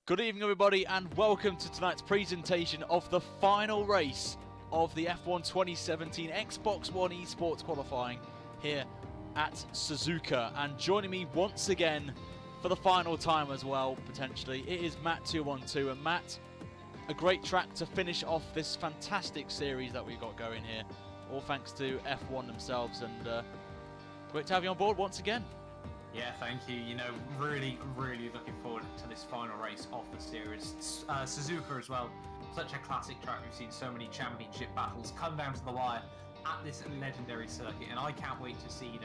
Good evening everybody and welcome to tonight's presentation of the final race of the F1 2017 Xbox One Esports qualifying here at Suzuka. And joining me once again for the final time as well, potentially, it is Matt212. And Matt, a great track to finish off this fantastic series that we've got going here. All thanks to F1 themselves, and great to have you on board once again. Yeah, thank you. You know, really looking forward to this final race of the series. Suzuka as well, such a classic track. We've seen so many championship battles come down to the wire at this legendary circuit, and I can't wait to see,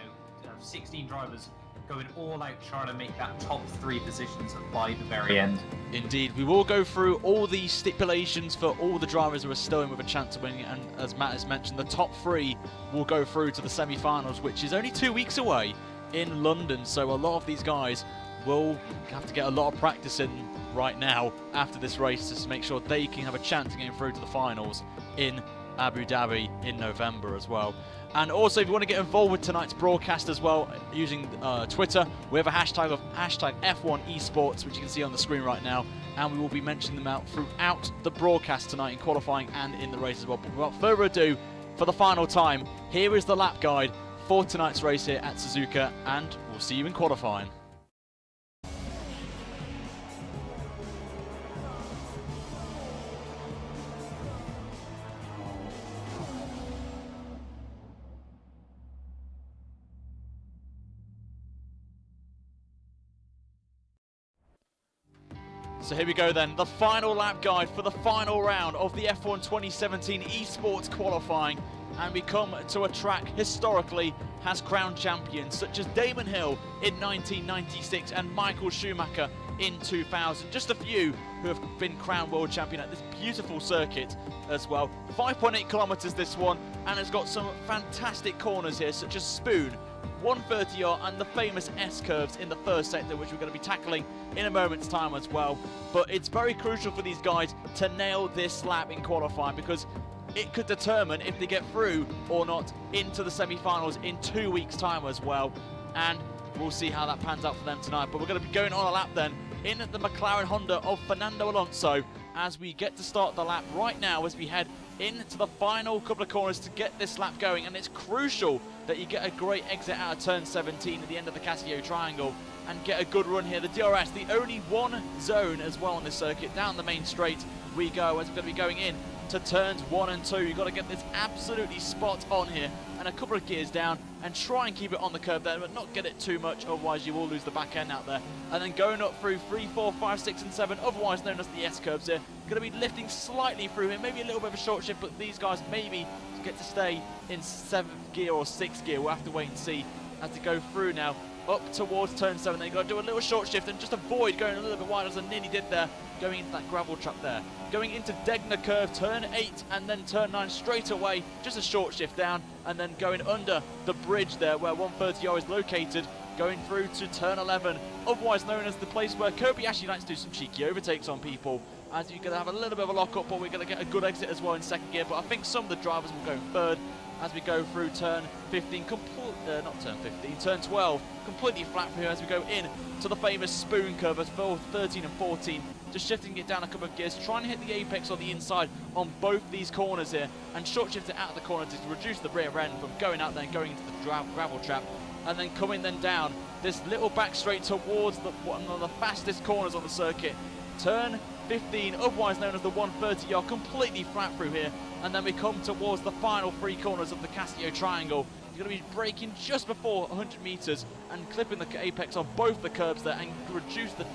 16 drivers going all out trying to make that top 3 positions by the very end. Indeed, we will go through all the stipulations for all the drivers who are still in with a chance of winning, and as Matt has mentioned, the top 3 will go through to the semi-finals, which is only 2 weeks away in London. So a lot of these guys will have to get a lot of practice in right now after this race to make sure they can have a chance of getting through to the finals in Abu Dhabi in November as well. And also, if you want to get involved with tonight's broadcast as well, using Twitter, we have a hashtag of F1 Esports, which you can see on the screen right now, and we will be mentioning them out throughout the broadcast tonight in qualifying and in the race as well. But without further ado, for the final time, here is the lap guide for tonight's race here at Suzuka, and we'll see you in qualifying. So here we go then, the final lap guide for the final round of the F1 2017 Esports qualifying. And we come to a track historically has crowned champions such as Damon Hill in 1996 and Michael Schumacher in 2000. Just a few who have been crowned world champion at this beautiful circuit as well. 5.8 kilometers this one, and it's got some fantastic corners here such as Spoon, 130R and the famous S-curves in the first sector, which we're going to be tackling in a moment's time as well. But it's very crucial for these guys to nail this lap in qualifying, because it could determine if they get through or not into the semi-finals in 2 weeks' time as well. And we'll see how that pans out for them tonight. But we're going to be going on a lap then in the McLaren Honda of Fernando Alonso as we get to start the lap right now, as we head into the final couple of corners to get this lap going. And it's crucial that you get a great exit out of turn 17 at the end of the Castillo Triangle and get a good run here. The DRS, the only one zone as well on this circuit. Down the main straight we go, as we're going to be going in to turns 1 and 2. You've got to get this absolutely spot on here, and a couple of gears down, and try and keep it on the curb there, but not get it too much, otherwise you will lose the back end out there. And then going up through 3, 4, 5, 6 and 7, otherwise known as the S-curves here. Going to be lifting slightly through here, maybe a little bit of a short shift, but these guys maybe get to stay in 7th gear or 6th gear. We'll have to wait and see as they go through now up towards turn 7. Then you've got to do a little short shift and just avoid going a little bit wide, as I nearly did there, going into that gravel trap there. Going into Degner curve, turn 8 and then turn 9 straight away, just a short shift down, and then going under the bridge there where 130R is located, going through to turn 11, otherwise known as the place where Kobayashi likes to do some cheeky overtakes on people, as you're going to have a little bit of a lock-up, but we're going to get a good exit as well in 2nd gear. But I think some of the drivers will go in 3rd as we go through turn 15, turn 12, completely flat for here as we go in to the famous Spoon curve at 13 and 14, just shifting it down a couple of gears, trying to hit the apex on the inside on both these corners here, and short shift it out of the corner to reduce the rear end from going out there and going into the gravel trap, and then coming then down this little back straight towards one of the fastest corners on the circuit, turn 15, otherwise known as the 130R, completely flat through here, and then we come towards the final 3 corners of the Castillo Triangle. You're going to be braking just before 100 meters and clipping the apex on both the curbs there, and reduce the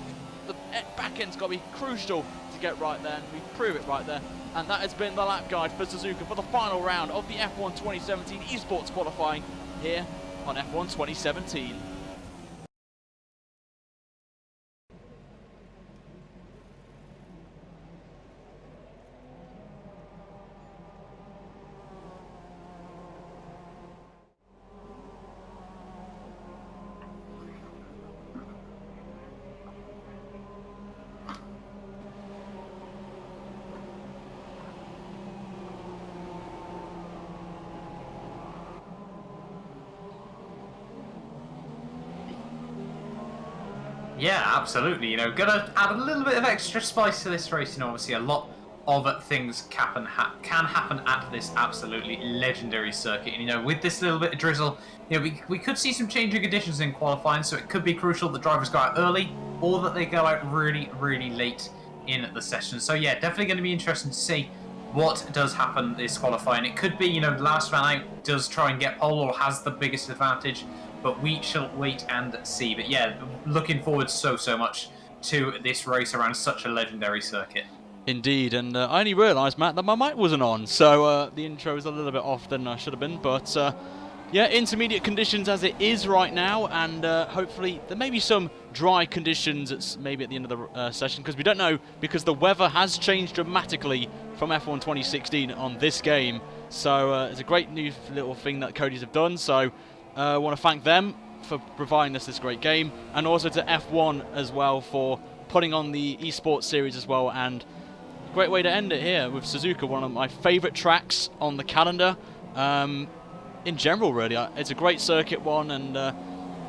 back end's got to be crucial to get right there, and we prove it right there. And that has been the lap guide for Suzuka for the final round of the F1 2017 Esports qualifying here on F1 2017. Yeah, absolutely. You know, gonna add a little bit of extra spice to this race. You know, obviously a lot of things can happen at this absolutely legendary circuit. And, you know, with this little bit of drizzle, you know, we could see some changing conditions in qualifying, so it could be crucial that drivers go out early or that they go out really, really late in the session. So yeah, definitely going to be interesting to see what does happen this qualifying. It could be, you know, last man out does try and get pole or has the biggest advantage, but we shall wait and see. But yeah, looking forward so much to this race around such a legendary circuit. Indeed, and I only realised, Matt, that my mic wasn't on, so the intro is a little bit off than I should have been, but yeah, intermediate conditions as it is right now, and hopefully there may be some dry conditions maybe at the end of the session, because we don't know, because the weather has changed dramatically from F1 2016 on this game, so it's a great new little thing that Cody's have done, so I want to thank them for providing us this great game, and also to F1 as well for putting on the Esports Series as well, and great way to end it here with Suzuka, one of my favourite tracks on the calendar. In general, really, it's a great circuit one, and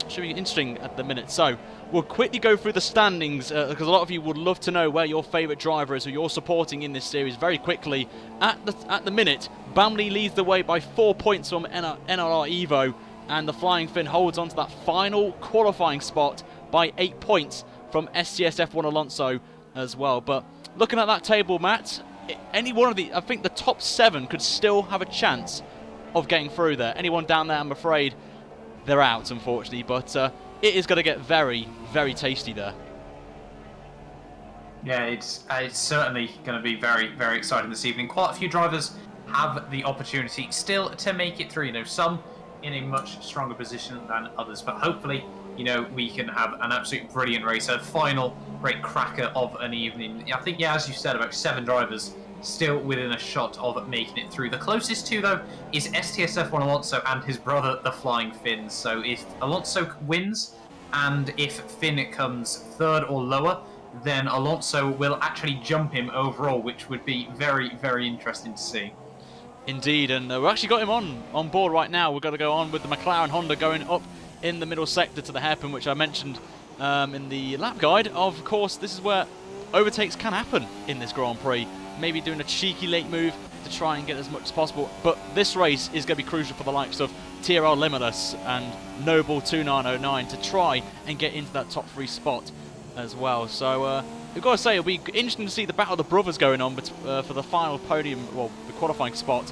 should be interesting at the minute. So we'll quickly go through the standings because a lot of you would love to know where your favourite driver is, who you're supporting in this series. Very quickly, at the minute, Bamley leads the way by 4 points from NLR Evo, and the Flying Finn holds on to that final qualifying spot by 8 points from STSF1 Alonso as well. But looking at that table, Matt, any one of I think the top 7 could still have a chance of getting through there. Anyone down there, I'm afraid, they're out, unfortunately. But it is going to get very, very tasty there. Yeah, it's certainly going to be very, very exciting this evening. Quite a few drivers have the opportunity still to make it through. You know, some in a much stronger position than others, but hopefully, you know, we can have an absolute brilliant race, a final great cracker of an evening. I think, yeah, as you said, about 7 drivers still within a shot of making it through. The closest to, though, is STSF1 Alonso and his brother, the Flying Finn. So if Alonso wins, and if Finn comes 3rd or lower, then Alonso will actually jump him overall, which would be very, very interesting to see. Indeed, and we've actually got him on board right now. We've got to go on with the McLaren Honda going up in the middle sector to the hairpin, which I mentioned in the lap guide. Of course, this is where overtakes can happen in this Grand Prix. Maybe doing a cheeky late move to try and get as much as possible. But this race is going to be crucial for the likes of TRL Limitless and Noble2909 to try and get into that top 3 spot as well. So we've got to say, it'll be interesting to see the battle of the brothers going on for the final podium, well, the qualifying spot.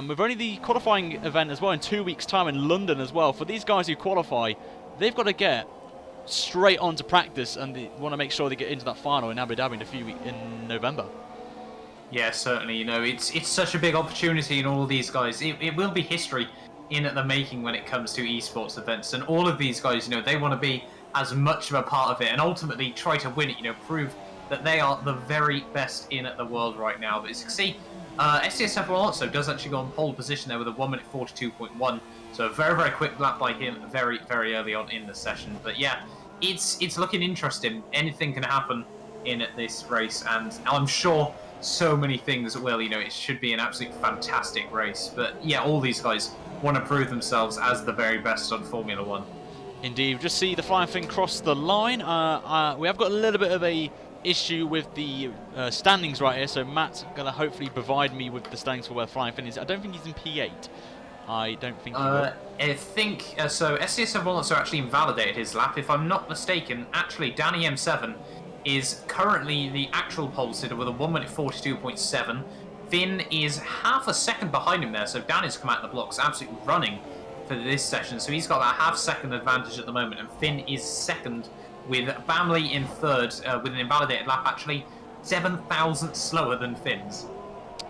We've only the qualifying event as well in 2 weeks' time in London as well. For these guys who qualify, they've got to get straight on to practice, and they want to make sure they get into that final in Abu Dhabi in a few weeks in November. Yeah, certainly. You know, it's such a big opportunity in all of these guys. It will be history in the making when it comes to esports events, and all of these guys, you know, they want to be as much of a part of it and ultimately try to win it. You know, prove that they are the very best in the world right now. But as you can see, STSF Alonso does actually go on pole position there with a 1:42.1. So a very, very quick lap by him very, very early on in the session. But yeah, it's looking interesting. Anything can happen in this race, and I'm sure so many things will. You know, it should be an absolutely fantastic race. But yeah, all these guys want to prove themselves as the very best on Formula 1. Indeed, just see the Flying Finn cross the line. We have got a little bit of a issue with the standings right here, so Matt's going to hopefully provide me with the standings for where Flying Finn is. I don't think he's in P8. I don't think he will. I think, so STSF Alonso actually invalidated his lap. If I'm not mistaken, actually Danny M7 is currently the actual pole sitter with a 1:42.7. Finn is half a second behind him there, so Danny's come out the blocks absolutely running for this session. So he's got that half-second advantage at the moment, and Finn is second with Bamley in 3rd with an invalidated lap, actually 7,000 slower than Finn's.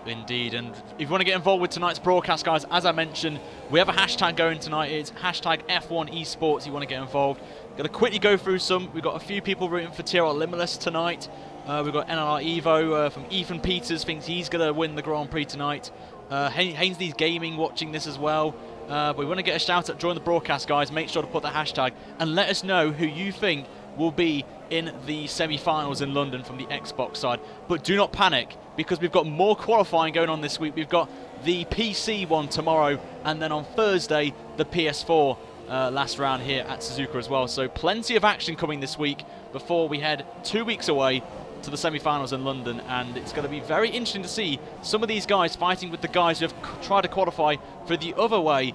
Indeed, and if you want to get involved with tonight's broadcast, guys, as I mentioned, we have a hashtag going tonight. It's hashtag F1 Esports. You want to get involved. Going to quickly go through some. We've got a few people rooting for TRL Limitless tonight. We've got NLR Evo from Ethan Peters, thinks he's going to win the Grand Prix tonight. Hainsley's Gaming watching this as well. But we want to get a shout out during the broadcast, guys. Make sure to put the hashtag and let us know who you think will be in the semi-finals in London from the Xbox side. But do not panic, because we've got more qualifying going on this week. We've got the PC one tomorrow, and then on Thursday, the PS4 last round here at Suzuka as well. So plenty of action coming this week before we head 2 weeks away to the semi-finals in London, and it's going to be very interesting to see some of these guys fighting with the guys who have tried to qualify for the other way,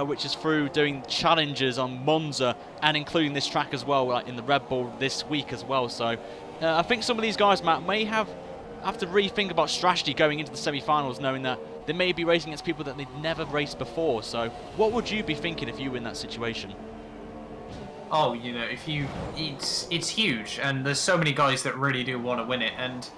which is through doing challenges on Monza and including this track as well, like in the Red Bull this week as well. So I think some of these guys, Matt, may have to rethink about strategy going into the semi-finals, knowing that they may be racing against people that they've never raced before. So what would you be thinking if you were in that situation? Oh, you know, it's huge, and there's so many guys that really do want to win it, and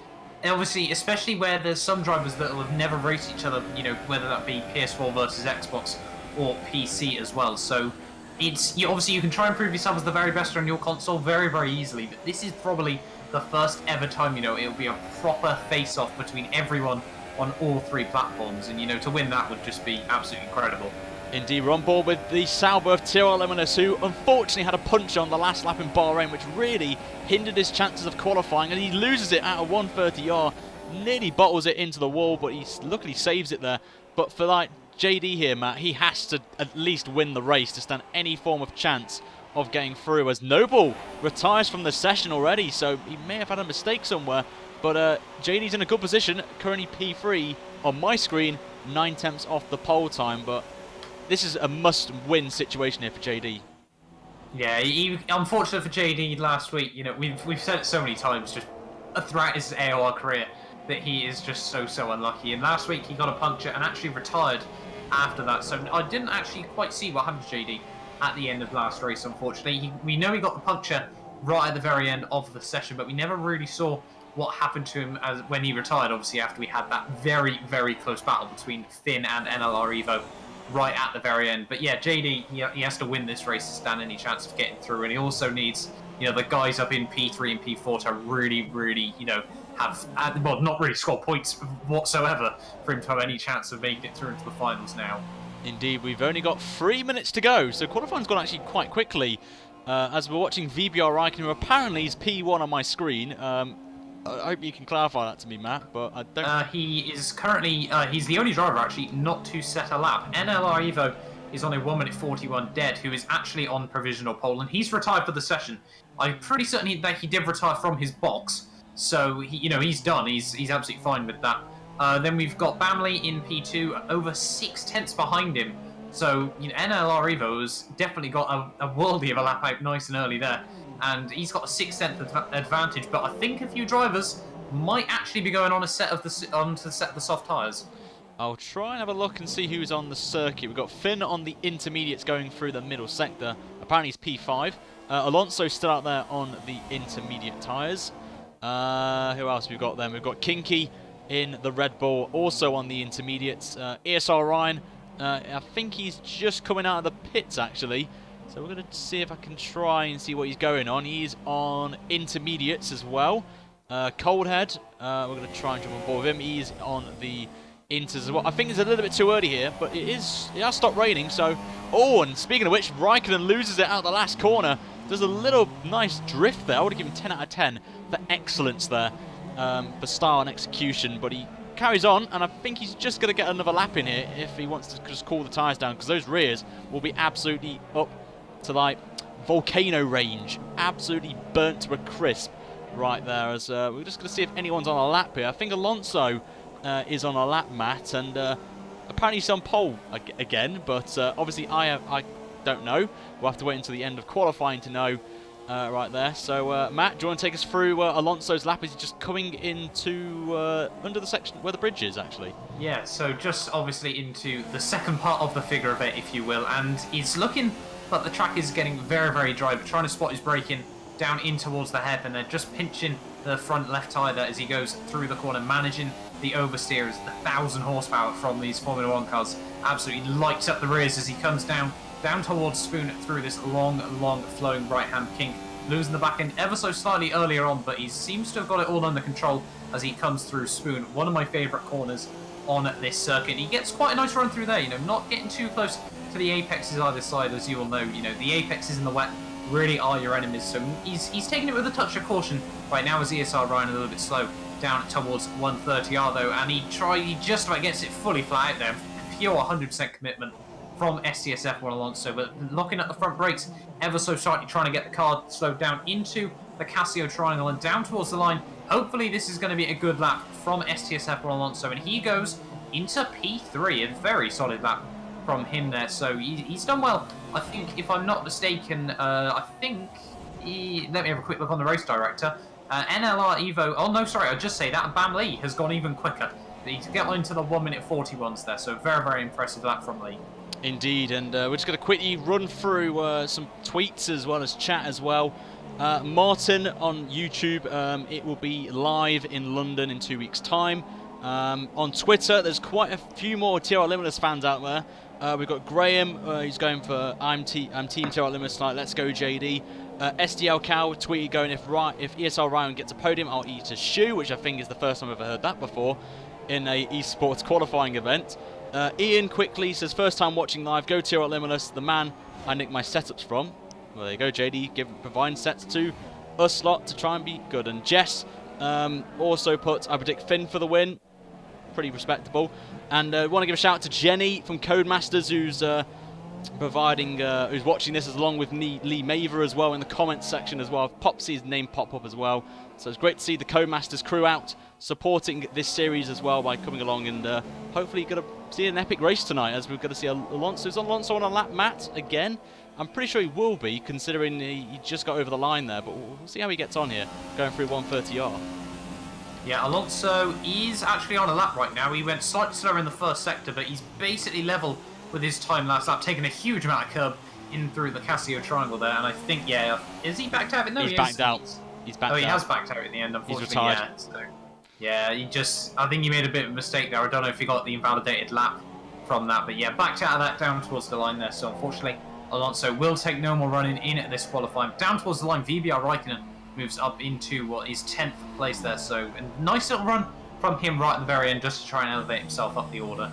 obviously, especially where there's some drivers that will have never raced each other, you know, whether that be PS4 versus Xbox or PC as well. So obviously you can try and prove yourself as the very best on your console very, very easily, but this is probably the first ever time, you know, it'll be a proper face-off between everyone on all 3 platforms, and you know, to win that would just be absolutely incredible. Indeed, we're on board with the Sauber of TRL Limitless, who unfortunately had a punch on the last lap in Bahrain, which really hindered his chances of qualifying, and he loses it out of 130R, nearly bottles it into the wall, but he luckily saves it there. But for like JD here, Matt, he has to at least win the race to stand any form of chance of getting through, as Noble retires from the session already, so he may have had a mistake somewhere. But JD's in a good position, currently P3 on my screen, 9/10 off the pole time, but this is a must-win situation here for JD. Yeah, unfortunate for JD last week. You know, we've said it so many times, just throughout his AOR career, that he is just so unlucky. And last week he got a puncture and actually retired after that. So I didn't actually quite see what happened to JD at the end of last race, unfortunately. We know he got the puncture right at the very end of the session, but we never really saw what happened to him when he retired, obviously, after we had that very, very close battle between Finn and NLR Evo right at the very end. But yeah, JD, he has to win this race to stand any chance of getting through, and he also needs, you know, the guys up in P3 and P4 to really, you know, have, well, not really score points whatsoever for him to have any chance of making it through into the finals now. Indeed, we've only got 3 minutes to go, so qualifying's gone actually quite quickly. As we're watching VBR Raikkonen, who apparently is P1 on my screen. I hope you can clarify that to me, Matt, but I don't... he is currently, he's the only driver, actually, not to set a lap. NLR Evo is on a 1:41 dead, who is actually on provisional pole, and he's retired for the session. I'm pretty certain that he did retire from his box, so, you know, he's done. He's absolutely fine with that. Then we've got Bamley in P2, over 6/10 behind him. So, you know, NLR Evo's definitely got a worldie of a lap out nice and early there. And he's got a 6/10 advantage, but I think a few drivers might actually be going on onto the set of the soft tyres. I'll try and have a look and see who's on the circuit. We've got Finn on the intermediates going through the middle sector. Apparently he's P5. Alonso's still out there on the intermediate tyres. Who else we've got then? We've got KXMGXxSoKinKy in the Red Bull, also on the intermediates. ESR Ryan, I think he's just coming out of the pits, actually. So we're going to see if I can try and see what he's going on. He's on intermediates as well. Coldhead, we're going to try and jump on board with him. He's on the inters as well. I think it's a little bit too early here, but it has stopped raining. So, oh, and speaking of which, Raikkonen loses it out the last corner. There's a little nice drift there. I would have given 10 out of 10 for excellence there, for style and execution. But he carries on, and I think he's just going to get another lap in here if he wants to just cool the tyres down, because those rears will be absolutely up to like volcano range, absolutely burnt to a crisp right there. As we're just going to see if anyone's on a lap here. I think Alonso is on a lap, Matt, and apparently he's on pole again, but obviously I don't know. We'll have to wait until the end of qualifying to know right there. So Matt, do you want to take us through Alonso's lap? Is he just coming into under the section where the bridge is, actually? Yeah, so just obviously into the second part of the figure of it, if you will, and he's looking like the track is getting very, very dry, but trying to spot his braking down in towards the hairpin there, just pinching the front left tyre there as he goes through the corner, managing the oversteers. The 1,000 horsepower from these Formula 1 cars absolutely lights up the rears as he comes down towards Spoon through this long flowing right-hand kink, losing the back end ever so slightly earlier on, but he seems to have got it all under control as he comes through Spoon, one of my favourite corners on this circuit. He gets quite a nice run through there, you know, not getting too close to the apexes either side, as you all know. You know, the apexes in the wet really are your enemies, so he's taking it with a touch of caution right now as ESR Ryan a little bit slow down towards 130R though, and he just about gets it fully flat out there. Pure 100% commitment from STSF1 Alonso, but looking at the front brakes, ever so slightly trying to get the car slowed down into the Casio triangle and down towards the line. Hopefully this is going to be a good lap from STSF1 Alonso, and he goes into P3, a very solid lap from him there, so he's done well. I think, if I'm not mistaken, let me have a quick look on the race director. NLR Evo, oh no, sorry, I'll just say that Bam Leigh has gone even quicker. He's got into the 1:41 ones there, so very, very impressive lap from Leigh. Indeed, and we're just going to quickly run through some tweets as well as chat as well. Martin on YouTube, it will be live in London in 2 weeks' time. On Twitter, there's quite a few more TRL Limitless fans out there. We've got Graham, he's going for I'm Team TRL Limitless tonight, let's go JD. SDL Cow tweeted going, if ESR Ryan gets a podium, I'll eat a shoe, which I think is the first time I've ever heard that before in a esports qualifying event. Ian quickly says, first time watching live, go TRL Limitless, the man I nicked my setups from. Well, there you go, JD, providing sets to us lot to try and be good. And Jess also put, I predict Finn for the win. Pretty respectable. And want to give a shout out to Jenny from Codemasters, who's who's watching this along with Leigh Maver as well in the comments section as well. Popsy's name pop up as well. So it's great to see the Codemasters crew out supporting this series as well by coming along, and hopefully you're going to see an epic race tonight, as we're going to see Alonso. Is Alonso on a lap mat again? I'm pretty sure he will be, considering he just got over the line there, but we'll see how he gets on here, going through 130R. Yeah, Alonso is actually on a lap right now. He went slightly slower in the first sector, but he's basically level with his time last lap, taking a huge amount of curb in through the Casio triangle there, and I think, yeah, is he backed out? No, he's backed out. He's backed out. Oh, he has backed out in the end, unfortunately. He's retired. Yeah, so, yeah, I think he made a bit of a mistake there. I don't know if he got the invalidated lap from that, but yeah, backed out of that down towards the line there, so unfortunately, Alonso will take no more running in at this qualifying. Down towards the line, VBR Raikkonen moves up into what is 10th place there, so a nice little run from him right at the very end, just to try and elevate himself up the order.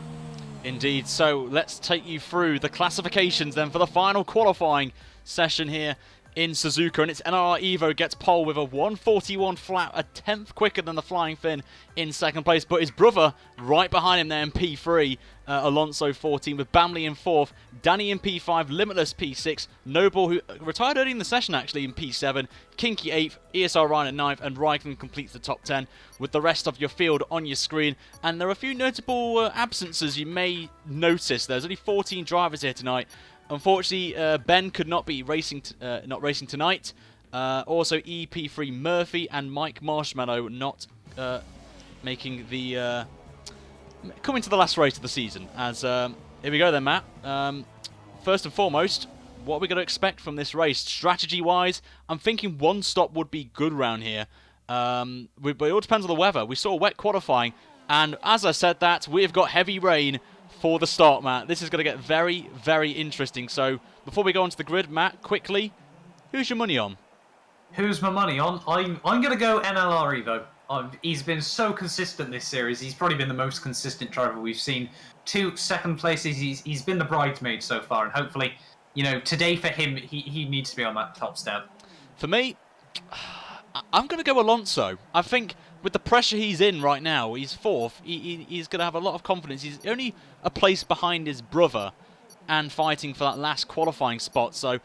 Indeed, so let's take you through the classifications then for the final qualifying session here in Suzuka, and it's NLR Evo gets pole with a 1:41 flat, a 10th quicker than the Flying Finn in second place, but his brother right behind him there in P3, Alonso14, with Bam Leigh in 4th, Danny in P5, Limitless P6, Noble, who retired early in the session actually, in P7, KXMGXxSoKinKy 8th, ESR Ryan at 9th, and Raikkonen completes the top 10 with the rest of your field on your screen. And there are a few notable absences you may notice. There's only 14 drivers here tonight. Unfortunately, Ben could not be racing, not racing tonight. Also, EP3 Murphy and MikeMarshmallow not making the coming to the last race of the season. As here we go then, Matt. First and foremost, what are we going to expect from this race? Strategy-wise, I'm thinking one stop would be good around here. But it all depends on the weather. We saw wet qualifying, and as I said that, we've got heavy rain for the start, Matt. This is going to get very, very interesting. So before we go onto the grid, Matt, quickly, who's your money on? Who's my money on? I'm going to go NLR Evo. He's been so consistent this series. He's probably been the most consistent driver we've seen. 2 second places. He's been the bridesmaid so far, and hopefully, you know, today for him, he needs to be on that top step. For me, I'm going to go Alonso. I think with the pressure he's in right now, he's 4th. He's going to have a lot of confidence. He's only a place behind his brother and fighting for that last qualifying spot. So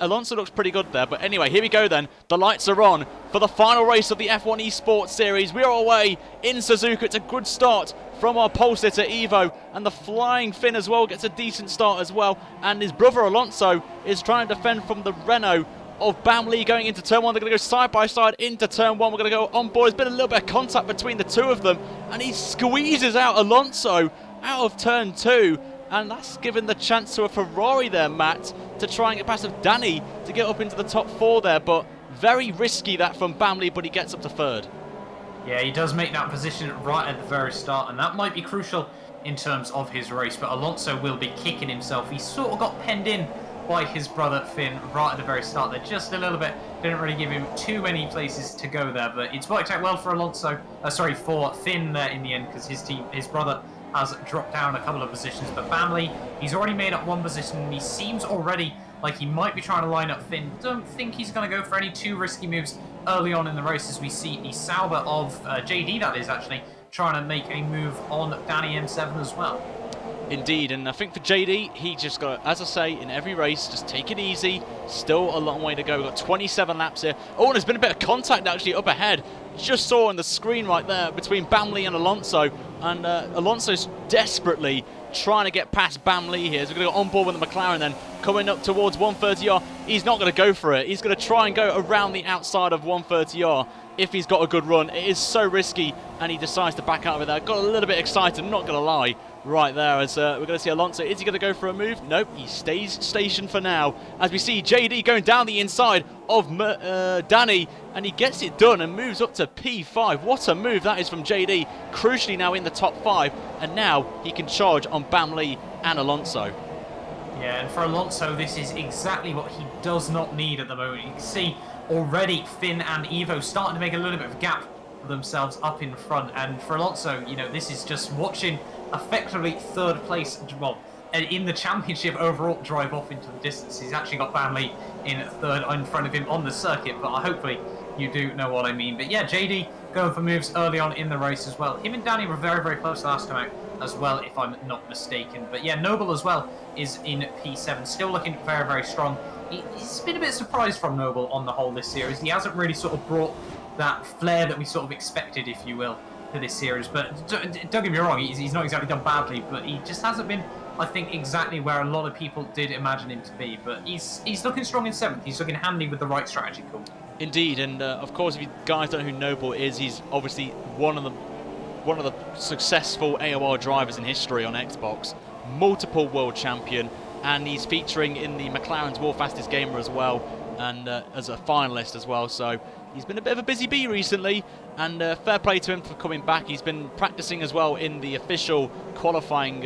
Alonso looks pretty good there. But anyway, here we go then. The lights are on for the final race of the F1 Esports Series. We are away in Suzuka. It's a good start from our pole sitter Evo, and the Flying Finn as well gets a decent start as well. And his brother Alonso is trying to defend from the Renault of Bam Leigh going into turn 1. They're going to go side by side into turn 1. We're going to go on board. There's been a little bit of contact between the two of them, and he squeezes out Alonso out of turn 2, and that's given the chance to a Ferrari there, Matt, to try and get past of Danny to get up into the top 4 there, but very risky that from Bam Leigh, but he gets up to 3rd. Yeah, he does make that position right at the very start, and that might be crucial in terms of his race, but Alonso will be kicking himself. He sort of got penned in by his brother Finn right at the very start there, just a little bit. Didn't really give him too many places to go there, but it's worked out well for for Finn there in the end, because his brother has dropped down a couple of positions. But Bam Leigh, he's already made up 1 position, and he seems already like he might be trying to line up Finn. Don't think he's going to go for any too risky moves early on in the race, as we see the Sauber of JD, that is actually, trying to make a move on Danny M7 as well. Indeed, and I think for JD, he just got, as I say, in every race, just take it easy. Still a long way to go. We've got 27 laps here. Oh, and there's been a bit of contact actually up ahead. Just saw on the screen right there between Leigh and Alonso. And Alonso's desperately trying to get past Leigh here. So we're going to go on board with the McLaren then, coming up towards 130R. He's not going to go for it. He's going to try and go around the outside of 130R if he's got a good run. It is so risky, and he decides to back out of it there. Got a little bit excited, I'm not going to lie, right there, as we're going to see Alonso. Is he going to go for a move? Nope, he stays stationed for now. As we see JD going down the inside of Danny, and he gets it done and moves up to P5. What a move that is from JD. Crucially now in the top 5, and now he can charge on Leigh and Alonso. Yeah, and for Alonso, this is exactly what he does not need at the moment. You can see already Finn and Evo starting to make a little bit of a gap for themselves up in front. And for Alonso, you know, this is just watching effectively third place, well, in the championship overall, drive off into the distance. He's actually got Leigh in third in front of him on the circuit, but hopefully you do know what I mean. But yeah, JD going for moves early on in the race as well. Him and Danny were very, very close last time out as well, if I'm not mistaken. But yeah, Noble as well is in P7, still looking very, very strong. He's been a bit surprised from Noble on the whole this series. He hasn't really sort of brought that flair that we sort of expected, if you will, for this series. But don't get me wrong, he's not exactly done badly, but he just hasn't been, I think, exactly where a lot of people did imagine him to be. But he's looking strong in 7th. He's looking handy with the right strategy call. Indeed, and of course, if you guys don't know who Noble is, he's obviously one of the successful AOR drivers in history on Xbox, multiple world champion, and he's featuring in the McLaren's World Fastest Gamer as well, and as a finalist as well. So he's been a bit of a busy bee recently, and fair play to him for coming back. He's been practicing as well in the official qualifying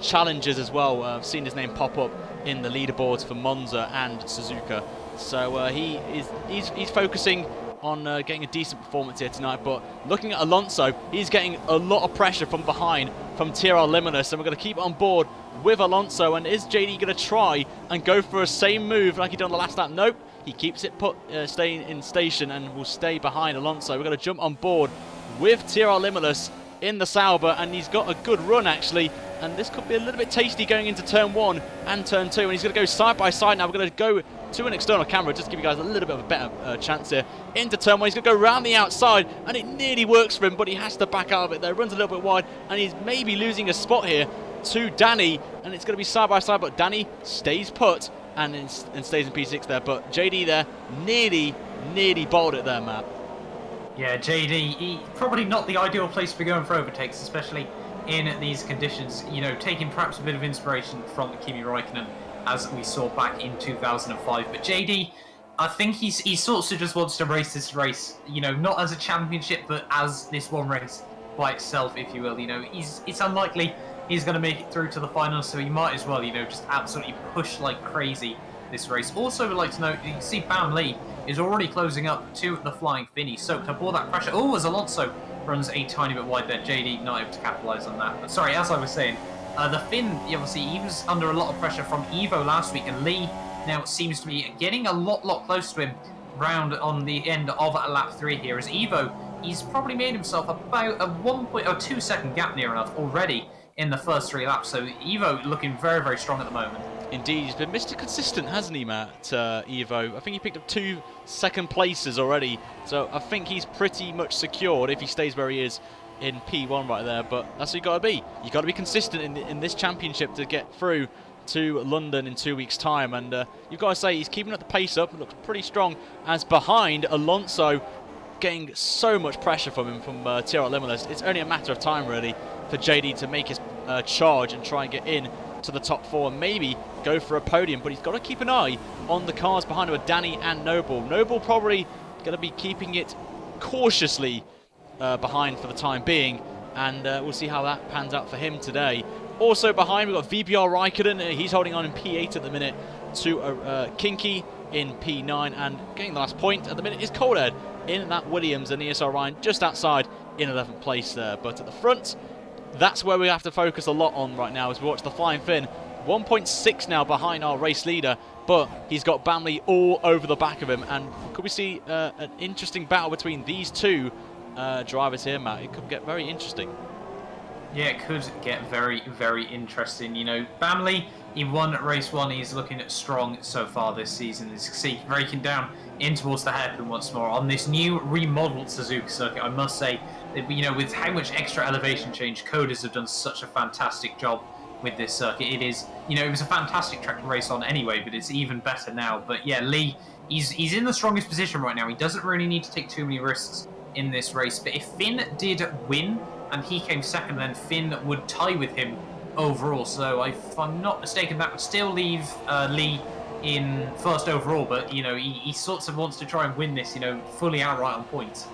challenges as well. I've seen his name pop up in the leaderboards for Monza and Suzuka. So he's focusing on getting a decent performance here tonight. But looking at Alonso, he's getting a lot of pressure from behind from TRL Limitless, and we're going to keep it on board with Alonso. And is JD going to try and go for a same move like he done the last lap? Nope. He keeps it staying in station and will stay behind Alonso. We're going to jump on board with TRL Limitless in the Sauber, and he's got a good run actually, and this could be a little bit tasty going into turn 1 and turn 2, and he's going to go side by side now. We're going to go to an external camera just to give you guys a little bit of a better chance here. Into turn 1, he's going to go around the outside, and it nearly works for him, but he has to back out of it there. Runs a little bit wide, and he's maybe losing a spot here to Danny, and it's going to be side by side, but Danny stays put and stays in P6 there, but JD there nearly bowled it there, Matt. Yeah, JD, probably not the ideal place for going for overtakes, especially in these conditions. You know, taking perhaps a bit of inspiration from Kimi Raikkonen, as we saw back in 2005. But JD, I think he sort of just wants to race this race, you know, not as a championship, but as this one race by itself, if you will. You know, it's unlikely he's going to make it through to the final, so he might as well, you know, just absolutely push like crazy this race. Also, would like to note, you can see Leigh is already closing up to the Flying Finn. He soaked up all that pressure. Oh, as Alonso runs a tiny bit wide there. JD not able to capitalise on that. But sorry, as I was saying, the Finn, obviously, he was under a lot of pressure from Evo last week, and Leigh now seems to be getting a lot close to him round on the end of lap 3 here. As Evo, he's probably made himself about a 1.2 second gap near enough already in the first 3 laps. So Evo looking very, very strong at the moment. Indeed, he's been Mr. Consistent, hasn't he, Matt, Evo? I think he picked up 2 second places already, so I think he's pretty much secured if he stays where he is in P1 right there, but that's what you got to be. You got to be consistent in this championship to get through to London in 2 weeks' time, and you've got to say he's keeping up the pace up. It looks pretty strong, as behind Alonso getting so much pressure from him from TRL Limitless. It's only a matter of time, really, for JD to make his charge and try and get in to the top 4 and maybe go for a podium, but he's got to keep an eye on the cars behind him with Danny and Noble. Noble probably going to be keeping it cautiously behind for the time being, and we'll see how that pans out for him today. Also behind, we've got VBR Raikkonen. He's holding on in P8 at the minute to XXMGXxSoKinKy in P9, and getting the last point at the minute is Coldhead in that Williams and ESR Ryan just outside in 11th place there. But at the front, that's where we have to focus a lot on right now as we watch the Flying Finn. 1.6 now behind our race leader, but he's got Leigh all over the back of him. And could we see an interesting battle between these two drivers here, Matt? It could get very interesting. Yeah, it could get very, very interesting. You know, Bamley, he won race 1. He's looking strong so far this season. As you can see, breaking down in towards the hairpin once more on this new remodeled Suzuka circuit. I must say, that, you know, with how much extra elevation change, coders have done such a fantastic job with this circuit. It is, you know, it was a fantastic track to race on anyway, but it's even better now. But yeah, Leigh, he's in the strongest position right now. He doesn't really need to take too many risks in this race. But if Finn did win and he came second, then Finn would tie with him overall. So if I'm not mistaken, that would still leave Leigh in first overall. But, you know, he sort of wants to try and win this, you know, fully outright on points.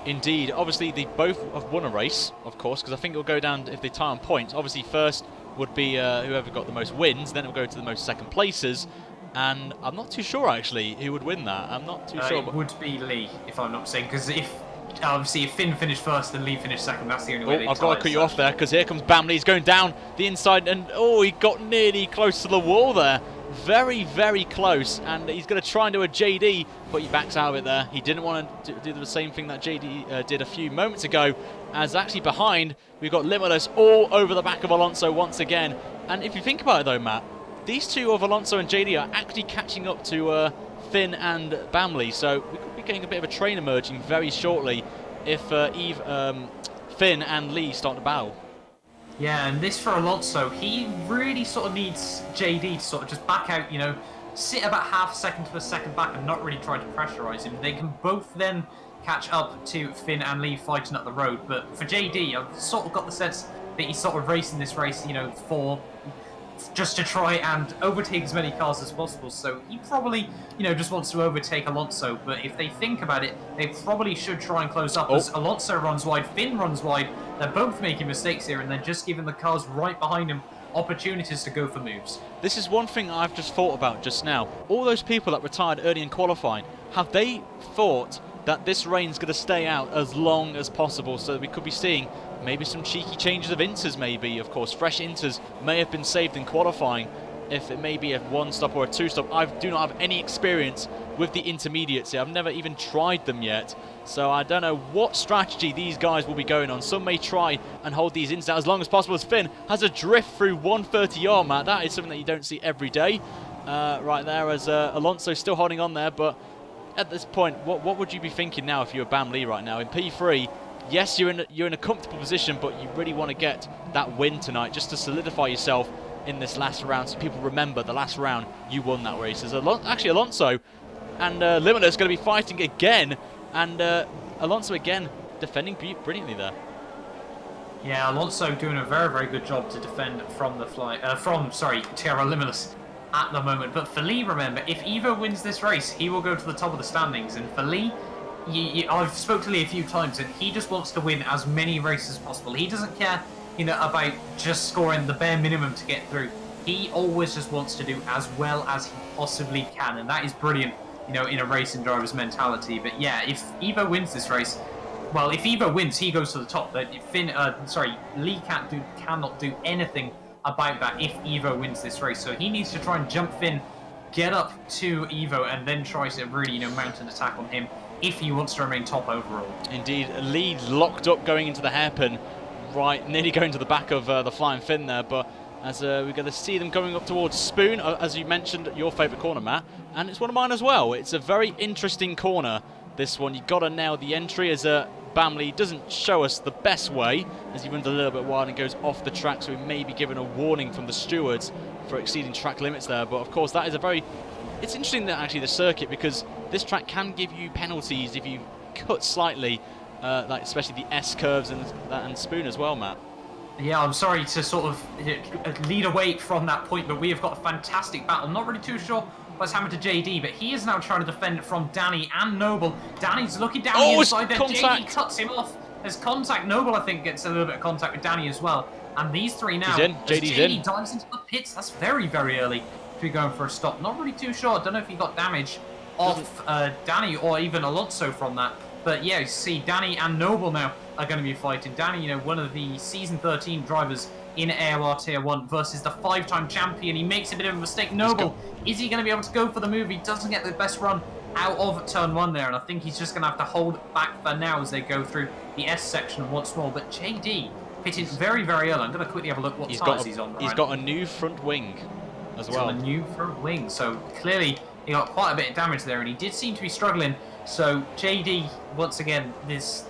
Indeed. Obviously, they both have won a race, of course, because I think it'll go down if they tie on points. Obviously, first would be whoever got the most wins, then it'll go to the most second places. And I'm not too sure, actually, who would win that. I'm not too sure. It would be Leigh, if I'm not mistaken, because obviously, if Finn finished first and Leigh finished second, that's the only way they I've got to cut you off there, because here comes Bamley. He's going down the inside, and he got nearly close to the wall there. Very, very close, and he's going to try and do a JD, but he backs out of it there. He didn't want to do the same thing that JD did a few moments ago, as actually behind, we've got Limitless all over the back of Alonso once again. And if you think about it though, Matt, these two of Alonso and JD are actually catching up to Finn and Bamley, so we could be getting a bit of a train emerging very shortly if Finn and Leigh start to battle. Yeah, and this for Alonso, he really sort of needs JD to sort of just back out, you know, sit about half a second to a second back and not really try to pressurize him. They can both then catch up to Finn and Leigh fighting up the road. But for JD, I've sort of got the sense that he's sort of racing this race, you know, for just to try and overtake as many cars as possible. So he probably, you know, just wants to overtake Alonso. But if they think about it, they probably should try and close up as Alonso runs wide, Finn runs wide. They're both making mistakes here, and they're just giving the cars right behind them opportunities to go for moves. This is one thing I've just thought about just now. All those people that retired early in qualifying, have they thought that this rain's going to stay out as long as possible, so that we could be seeing maybe some cheeky changes of inters, maybe? Of course, fresh inters may have been saved in qualifying if it may be a one-stop or a two-stop. I do not have any experience with the intermediates here. I've never even tried them yet, so I don't know what strategy these guys will be going on. Some may try and hold these inters out as long as possible, as Finn has a drift through 130R, Matt. That is something that you don't see every day right there, as Alonso still holding on there. But at this point, what would you be thinking now if you were Bamley right now in P3? Yes, you're in a comfortable position, but you really want to get that win tonight just to solidify yourself in this last round, so people remember the last round you won that race. As actually Alonso and Limitless going to be fighting again, and Alonso again defending brilliantly there. Yeah, Alonso doing a very, very good job to defend from the TRL Limitless at the moment. But for Leigh, remember, if Evo wins this race, he will go to the top of the standings. And for Leigh, I've spoke to Leigh a few times, and he just wants to win as many races as possible. He doesn't care, you know, about just scoring the bare minimum to get through. He always just wants to do as well as he possibly can, and that is brilliant, you know, in a racing driver's mentality. But yeah, if Evo wins this race, well, if Evo wins, he goes to the top. But Leigh cannot do anything about that if Evo wins this race. So he needs to try and jump Finn, get up to Evo, and then try to really, you know, mount an attack on him if he wants to remain top overall. Indeed, Leigh locked up going into the hairpin, right, nearly going to the back of the flying Finn there. But as we're going to see them going up towards Spoon, as you mentioned, your favourite corner, Matt, and it's one of mine as well. It's a very interesting corner, this one. You've got to nail the entry, as Bamley doesn't show us the best way, as he runs a little bit wide and goes off the track, so he may be given a warning from the stewards for exceeding track limits there. But of course, that is a very... It's interesting that actually the circuit, because this track can give you penalties if you cut slightly, like especially the S curves and Spoon as well, Matt. Yeah, I'm sorry to sort of lead away from that point, but we have got a fantastic battle. Not really too sure what's happened to JD, but he is now trying to defend from Danny and Noble. Danny's looking down the inside there. JD cuts him off. There's contact. Noble, I think, gets a little bit of contact with Danny as well. And these three now. He's in. JD's in. JD dives into the pits. That's very, very early to be going for a stop. Not really too sure. I don't know if he got damage off Danny or even Alonso from that. But yeah, you see Danny and Noble now are going to be fighting. Danny, you know, one of the Season 13 drivers in AOR Tier 1 versus the 5-time champion. He makes a bit of a mistake. Noble, is he going to be able to go for the move? He doesn't get the best run out of turn 1 there, and I think he's just going to have to hold back for now as they go through the S section once more. But JD, pitted very, very early. I'm going to quickly have a look what tyres he's on. He's got a new front wing as well. He's got a new front wing, so clearly he got quite a bit of damage there, and he did seem to be struggling. So JD, once again,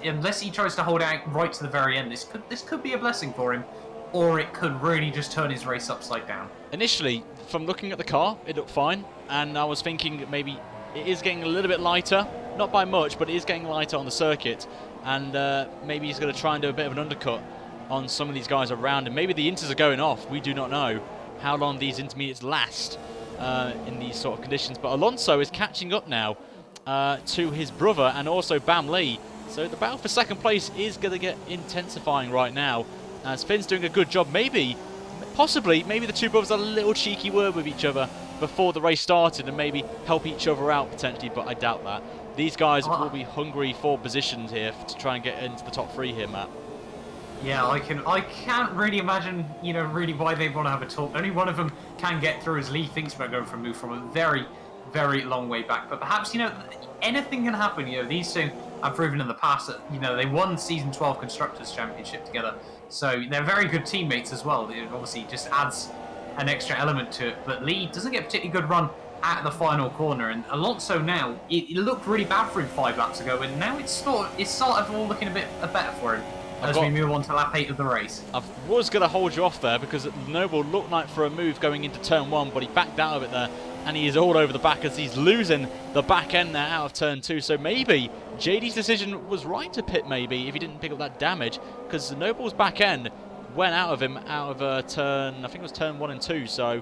unless he tries to hold out right to the very end, this could be a blessing for him, or it could really just turn his race upside down. Initially, from looking at the car, it looked fine, and I was thinking maybe it is getting a little bit lighter, not by much, but it is getting lighter on the circuit, and maybe he's going to try and do a bit of an undercut on some of these guys around him. Maybe the inters are going off. We do not know how long these intermediates last in these sort of conditions, but Alonso is catching up now to his brother and also Bam Leigh. So the battle for second place is going to get intensifying right now, as Finn's doing a good job. Possibly, maybe the two brothers had a little cheeky word with each other before the race started and maybe help each other out potentially, but I doubt that. These guys will be hungry for positions here to try and get into the top three here, Matt. Yeah, I can't really imagine, really why they want to have a talk. Only one of them can get through, as Leigh thinks about going for a move from a very, very long way back. But perhaps, anything can happen. These two have proven in the past that, they won Season 12 Constructors Championship together. So they're very good teammates as well. It obviously just adds an extra element to it. But Leigh doesn't get a particularly good run at the final corner. And Alonso now, it looked really bad for him 5 laps ago. And now it's sort of all looking a bit better for him as we move on to lap 8 of the race. I was going to hold you off there because Noble looked like for a move going into turn 1, but he backed out of it there. And he is all over the back as he's losing the back end there out of turn 2. So maybe JD's decision was right to pit, maybe, if he didn't pick up that damage, because Noble's back end went out of him out of turn, I think it was turn 1 and 2. So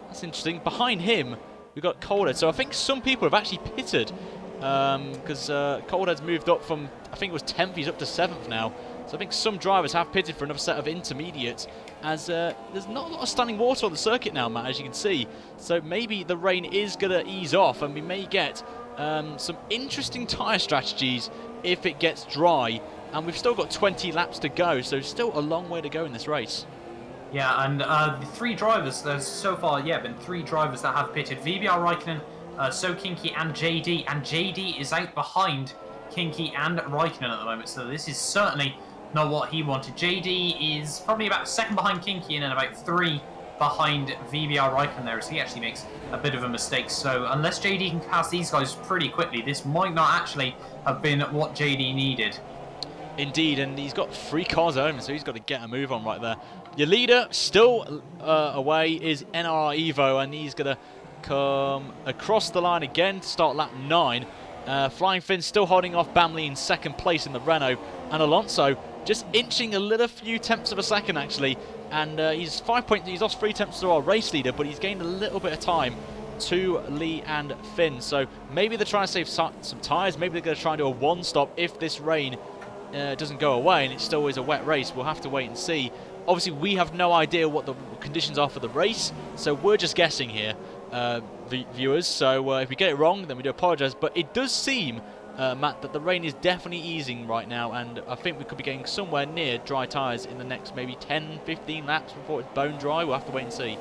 that's interesting. Behind him, we've got Coldhead. So I think some people have actually pitted because Coldhead's moved up from, I think it was 10th, he's up to 7th now. So I think some drivers have pitted for another set of intermediates, as there's not a lot of standing water on the circuit now, Matt, as you can see. So maybe the rain is going to ease off, and we may get some interesting tyre strategies if it gets dry. And we've still got 20 laps to go, so still a long way to go in this race. Yeah, and the 3 drivers, there's so far, been 3 drivers that have pitted. VBR Raikkonen, SoKinKy and JD is out behind Kinky and Raikkonen at the moment, so this is certainly not what he wanted. JD is probably about 2nd behind Kinky and then about 3 behind VBR Raikkonen there, so he actually makes a bit of a mistake. So unless JD can pass these guys pretty quickly, this might not actually have been what JD needed. Indeed, and he's got 3 cars at home, so he's got to get a move on right there. Your leader still away is NLR Evo, and he's going to come across the line again to start lap 9. Flying Finn still holding off Bam Leigh in 2nd place in the Renault, and Alonso just inching a little few tenths of a second actually, and he's 5 points. He's lost 3 tenths to our race leader, but he's gained a little bit of time to Leigh and Finn. So maybe they're trying to save some tyres. Maybe they're going to try and do a 1-stop if this rain doesn't go away and it still is a wet race. We'll have to wait and see. Obviously, we have no idea what the conditions are for the race, so we're just guessing here, viewers. So if we get it wrong, then we do apologise. But it does seem, Matt, that the rain is definitely easing right now, and I think we could be getting somewhere near dry tyres in the next maybe 10-15 laps before it's bone dry. We'll have to wait and see.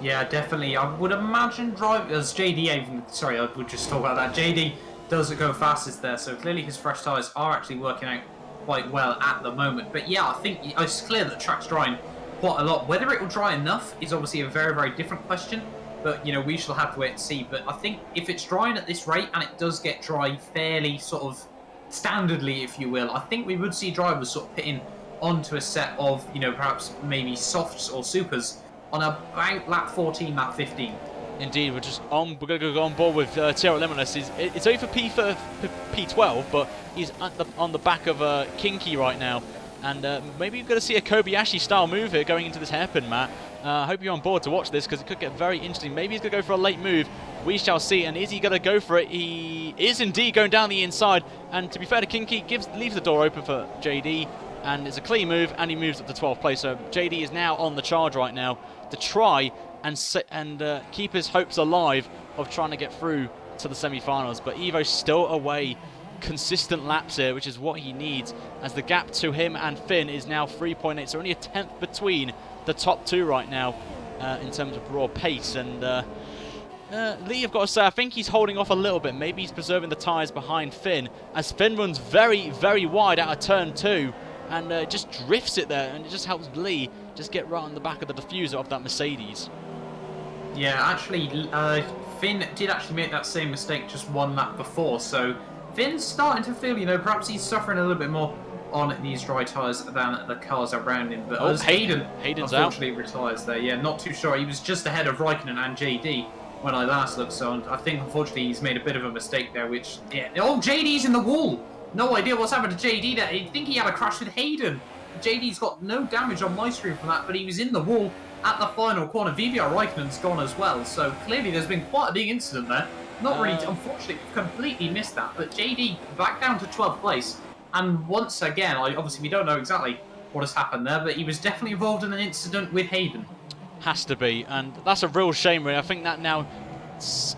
Yeah, definitely. I would imagine as JD, sorry, I would just talk about that. JD does go fastest there, so clearly his fresh tyres are actually working out quite well at the moment. But yeah, I think it's clear that the track's drying quite a lot. Whether it will dry enough is obviously a very, very different question. But, we shall have to wait and see. But I think if it's drying at this rate, and it does get dry fairly sort of standardly, if you will, I think we would see drivers sort of pitting onto a set of, perhaps maybe softs or supers on about lap 14, lap 15. Indeed, we're going to go on board with TRL Limitless. It's only for P12, but he's on the back of KinKy right now. And maybe you're going to see a Kobayashi style move here going into this hairpin, Matt. I hope you're on board to watch this because it could get very interesting. Maybe he's going to go for a late move. We shall see. And is he going to go for it? He is indeed going down the inside. And to be fair to KinKy, leaves the door open for JD. And it's a clean move, and he moves up to 12th place. So JD is now on the charge right now to try and keep his hopes alive of trying to get through to the semi-finals. But Evo's still away consistent laps here, which is what he needs, as the gap to him and Finn is now 3.8, so only a tenth between the top 2 right now in terms of raw pace. And Leigh, I've got to say, I think he's holding off a little bit. Maybe he's preserving the tyres behind Finn, as Finn runs very, very wide out of turn 2, and just drifts it there, and it just helps Leigh just get right on the back of the diffuser of that Mercedes. Yeah, actually, Finn did actually make that same mistake just one lap before, so Finn's starting to feel, you know, perhaps he's suffering a little bit more on these dry tyres than the cars around him. But as Hayden's unfortunately retires there, yeah, not too sure. He was just ahead of Raikkonen and JD when I last looked, so I think unfortunately he's made a bit of a mistake there, which, yeah, oh, JD's in the wall! No idea what's happened to JD there. I think he had a crash with Hayden. JD's got no damage on my screen from that, but he was in the wall at the final corner. VBR Raikkonen's gone as well, so clearly there's been quite a big incident there. Not really, unfortunately, completely missed that, but JD back down to 12th place. And once again, obviously we don't know exactly what has happened there, but he was definitely involved in an incident with Hayden. Has to be, and that's a real shame, really. I think that now,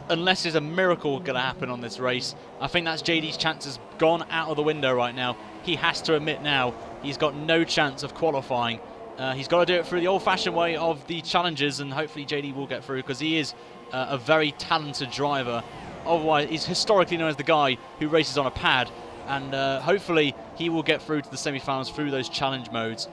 unless there's a miracle going to happen on this race, I think that's JD's chances gone out of the window right now. He has to admit now he's got no chance of qualifying. He's got to do it through the old-fashioned way of the challenges, and hopefully JD will get through, because he is a very talented driver. Otherwise, he's historically known as the guy who races on a pad, and hopefully he will get through to the semi-finals through those challenge modes,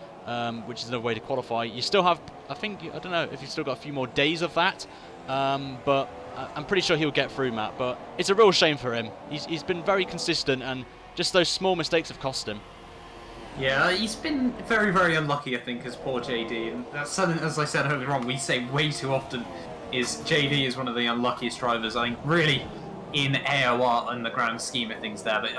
which is another way to qualify. You still have, I don't know if you've still got a few more days of that, but I'm pretty sure he'll get through, Matt. But it's a real shame for him. He's been very consistent, and just those small mistakes have cost him. Yeah, he's been very, very unlucky, I think, as poor JD. And that's something, as I said earlier on, we say way too often, is JD is one of the unluckiest drivers, I think, really, in AOR in the grand scheme of things there. But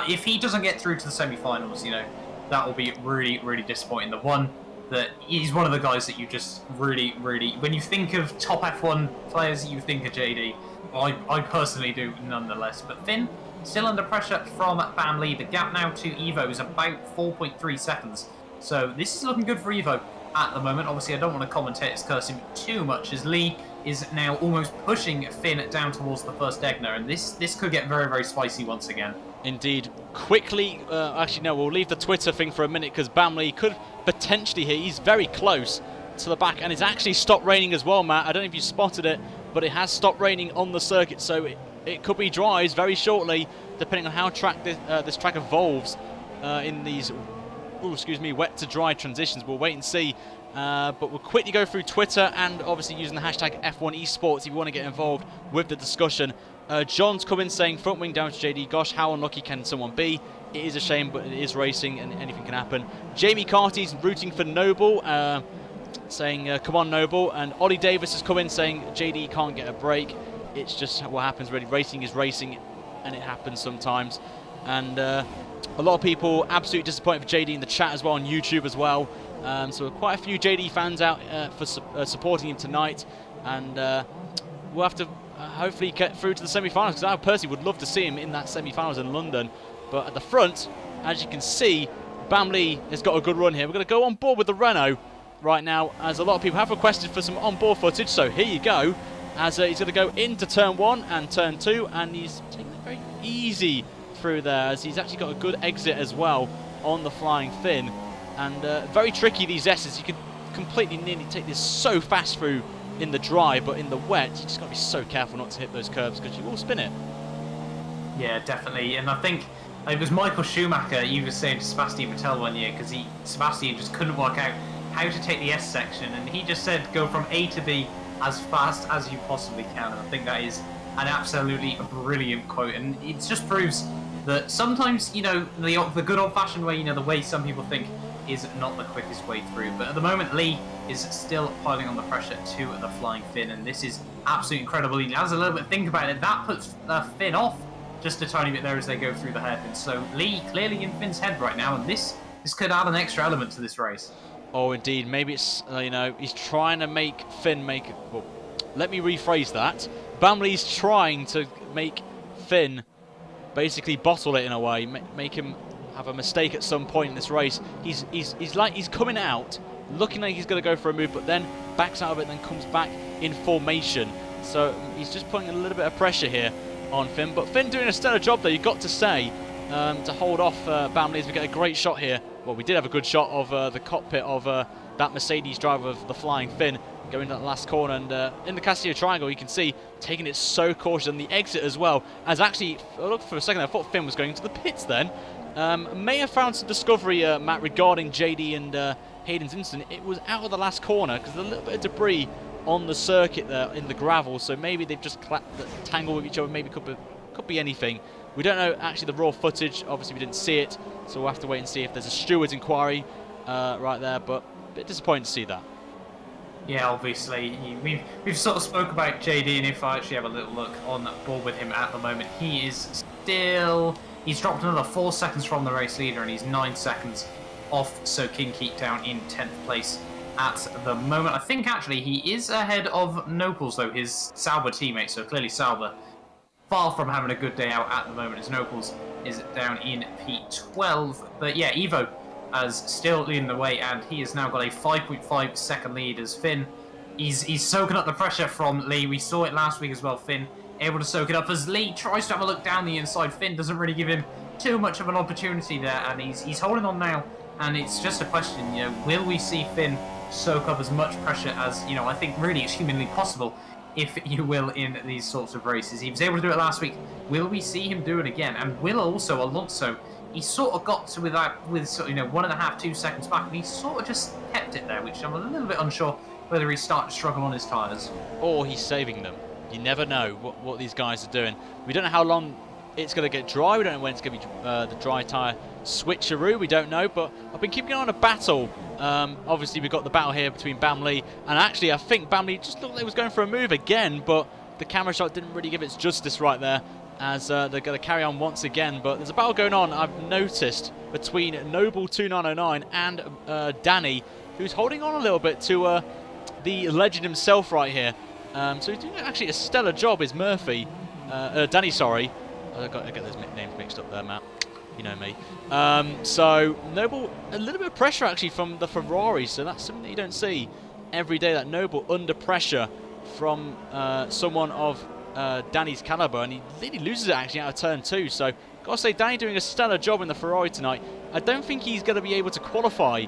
if he doesn't get through to the semi-finals, you know, that will be really, really disappointing. The one that he's one of the guys that you just really, really, when you think of top F1 players, you think of JD. I personally do, nonetheless. But Finn, still under pressure from Leigh. The gap now to Evo is about 4.3 seconds. So this is looking good for Evo at the moment. Obviously, I don't want to commentators curse him too much, as Leigh is now almost pushing Finn down towards the first Egner, and this could get very, very spicy once again. Indeed. Quickly, actually no, we'll leave the Twitter thing for a minute, because Leigh could potentially hit. He's very close to the back, and it's actually stopped raining as well, Matt. I don't know if you spotted it, but it has stopped raining on the circuit, so it could be dries very shortly, depending on how this track evolves in these, wet to dry transitions. We'll wait and see. But we'll quickly go through Twitter, and obviously using the hashtag F1 Esports if you want to get involved with the discussion. John's come in saying, front wing down to JD. Gosh, how unlucky can someone be? It is a shame, but it is racing and anything can happen. Jamie Carty's rooting for Noble, saying, come on, Noble. And Ollie Davis has come in saying, JD can't get a break. It's just what happens, really. Racing is racing, and it happens sometimes. And a lot of people absolutely disappointed for JD in the chat as well, on YouTube as well. So quite a few JD fans out for supporting him tonight, and we'll have to hopefully get through to the semi-finals, because I personally would love to see him in that semi-finals in London. But at the front, as you can see, Leigh has got a good run here. We're going to go on board with the Renault right now, as a lot of people have requested for some on-board footage, so here you go, as he's going to go into turn 1 and turn 2, and he's taking it very easy through there, as he's actually got a good exit as well on the Flying Finn. And very tricky, these S's. You can completely nearly take this so fast through in the dry, but in the wet, you just got to be so careful not to hit those curves, because you will spin it. Yeah, definitely. And I think it was Michael Schumacher, he was saying to Sebastian Vettel one year, because Sebastian just couldn't work out how to take the S section, and he just said go from A to B as fast as you possibly can. And I think that is an absolutely brilliant quote, and it just proves that sometimes, you know, the good old-fashioned way, you know, the way some people think is not the quickest way through. But at the moment, Leigh is still piling on the pressure to the Flying Finn, and this is absolutely incredible. He has a little bit, think about it, that puts Finn off just a tiny bit there as they go through the hairpin. So Leigh clearly in Finn's head right now, and this could add an extra element to this race. Oh, indeed. Maybe it's, you know, he's trying to make Finn make it. Well, let me rephrase that. Leigh's trying to make Finn basically bottle it in a way, make him have a mistake at some point in this race. He's coming out looking like he's going to go for a move, but then backs out of it and then comes back in formation. So he's just putting a little bit of pressure here on Finn, but Finn doing a stellar job there, you've got to say, to hold off Leigh, as we get a great shot here. Well, we did have a good shot of the cockpit of that Mercedes driver of the Flying Finn going to that last corner, and in the Castillo Triangle you can see taking it so cautious, and the exit as well, as actually, look, for a second I thought Finn was going to the pits then, May have found some discovery, Matt, regarding JD and Hayden's incident. It was out of the last corner because there's a little bit of debris on the circuit there in the gravel, so maybe they've just tangled with each other. Maybe could be anything. We don't know actually the raw footage. Obviously we didn't see it, so we'll have to wait and see if there's a steward's inquiry right there, but a bit disappointing to see that. Yeah, obviously we've sort of spoke about JD, and if I actually have a little look on board with him at the moment, he is still, he's dropped another 4 seconds from the race leader, and he's 9 seconds off SoKinKy down in 10th place at the moment. I think actually he is ahead of Knopels though, his Sauber teammate, so clearly Sauber far from having a good day out at the moment, as Knopels is down in P12. But yeah, Evo as still leading the way, and he has now got a 5.5 second lead as Finn. He's soaking up the pressure from Leigh. We saw it last week as well, Finn able to soak it up as Leigh tries to have a look down the inside. Finn doesn't really give him too much of an opportunity there, and he's holding on now, and it's just a question, you know, will we see Finn soak up as much pressure as, you know, I think really it's humanly possible, if you will, in these sorts of races. He was able to do it last week. Will we see him do it again? And will also Alonso, he sort of got to with sort of, you know, 1.5, 2 seconds back, and he sort of just kept it there, which I'm a little bit unsure whether he's starting to struggle on his tyres. Or he's saving them. You never know what these guys are doing. We don't know how long it's going to get dry. We don't know when it's going to be the dry tyre switcheroo. We don't know, but I've been keeping an eye on a battle. Obviously, we've got the battle here between Bamley, and actually, I think Bamley just looked like he was going for a move again, but the camera shot didn't really give its justice right there, as they're going to carry on once again. But there's a battle going on, I've noticed, between Noble2909 and Danny, who's holding on a little bit to the legend himself right here. So he's doing actually a stellar job, is Murphy. Danny, sorry. I get those names mixed up there, Matt. You know me. So Noble, a little bit of pressure actually from the Ferrari, so that's something that you don't see every day, that Noble under pressure from someone of Danny's caliber, and he really loses it actually out of turn 2. So gotta say, Danny doing a stellar job in the Ferrari tonight. I don't think he's going to be able to qualify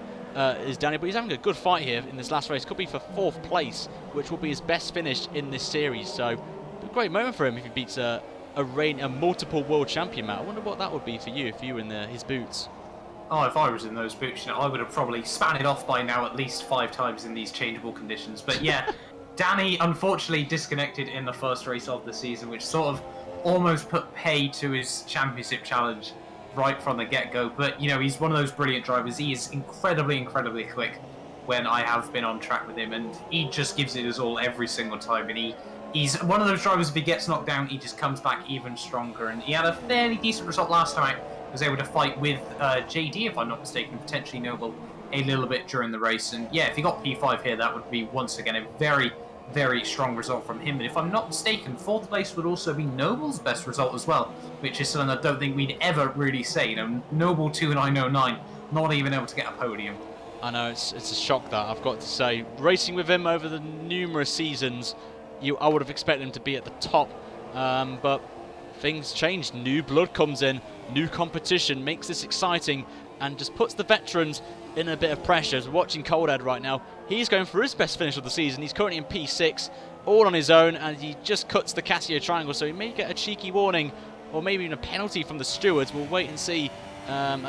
is Danny, but he's having a good fight here in this last race. Could be for 4th place, which will be his best finish in this series. So a great moment for him if he beats a multiple world champion, Matt. I wonder what that would be for you if you were in his boots. Oh, if I was in those boots, you know, I would have probably span it off by now at least 5 times in these changeable conditions. But yeah, Danny unfortunately disconnected in the first race of the season, which sort of almost put pay to his championship challenge right from the get-go. But, you know, he's one of those brilliant drivers. He is incredibly, incredibly quick when I have been on track with him, and he just gives it his all every single time. And he's one of those drivers, if he gets knocked down, he just comes back even stronger. And he had a fairly decent result last time. He was able to fight with JD, if I'm not mistaken, potentially Noble a little bit during the race. And yeah, if he got P5 here, that would be once again a very, very strong result from him. And if I'm not mistaken, 4th place would also be Noble's best result as well, which is something I don't think we'd ever really say. You know, Noble 2909 not even able to get a podium. I know, it's a shock, that, I've got to say. Racing with him over the numerous seasons, I would have expected him to be at the top, but things changed. New blood comes in, new competition makes this exciting, and just puts the veterans in a bit of pressure. As we're watching Coldhead right now, he's going for his best finish of the season. He's currently in P6, all on his own, and he just cuts the Casio triangle, so he may get a cheeky warning, or maybe even a penalty from the stewards. We'll wait and see.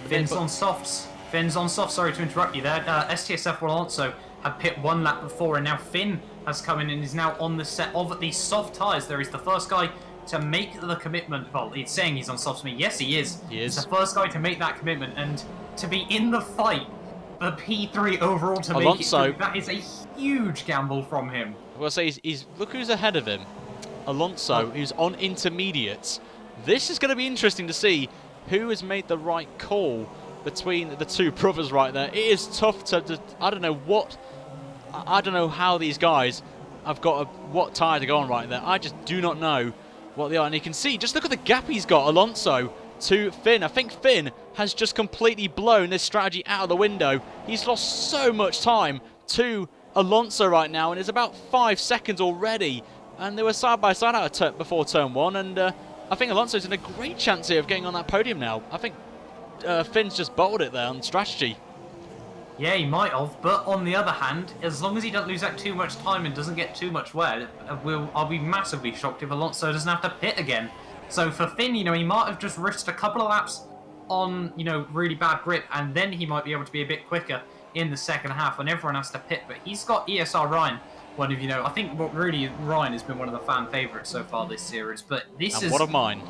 Finn's on softs. Finn's on softs, sorry to interrupt you there. STSF1 Alonso had pit 1 lap before, and now Finn has come in and is now on the set of the soft tyres. There is the first guy to make the commitment. Well, it's saying he's on softs to me. Yes, he is. He's the first guy to make that commitment, and to be in the fight for P3 overall to Alonso, make it, that is a huge gamble from him. I will say, look who's ahead of him. Alonso, who's on intermediates. This is going to be interesting to see who has made the right call between the two brothers right there. It is tough to I don't know how these guys have got what tyre to go on right there. I just do not know what they are. And you can see, just look at the gap he's got, Alonso to Finn. I think Finn has just completely blown this strategy out of the window. He's lost so much time to Alonso right now, and it's about 5 seconds already. And they were side by side out of before turn 1, and I think Alonso's in a great chance here of getting on that podium now. I think Finn's just bottled it there on strategy. Yeah, he might have, but on the other hand, as long as he doesn't lose out too much time and doesn't get too much wear, I'll be massively shocked if Alonso doesn't have to pit again. So for Finn, you know, he might have just risked a couple of laps on, you know, really bad grip, and then he might be able to be a bit quicker in the second half when everyone has to pit. But he's got ESR Ryan, one of, you know, I think what really Ryan has been one of the fan favourites so far this series. But this is one of mine.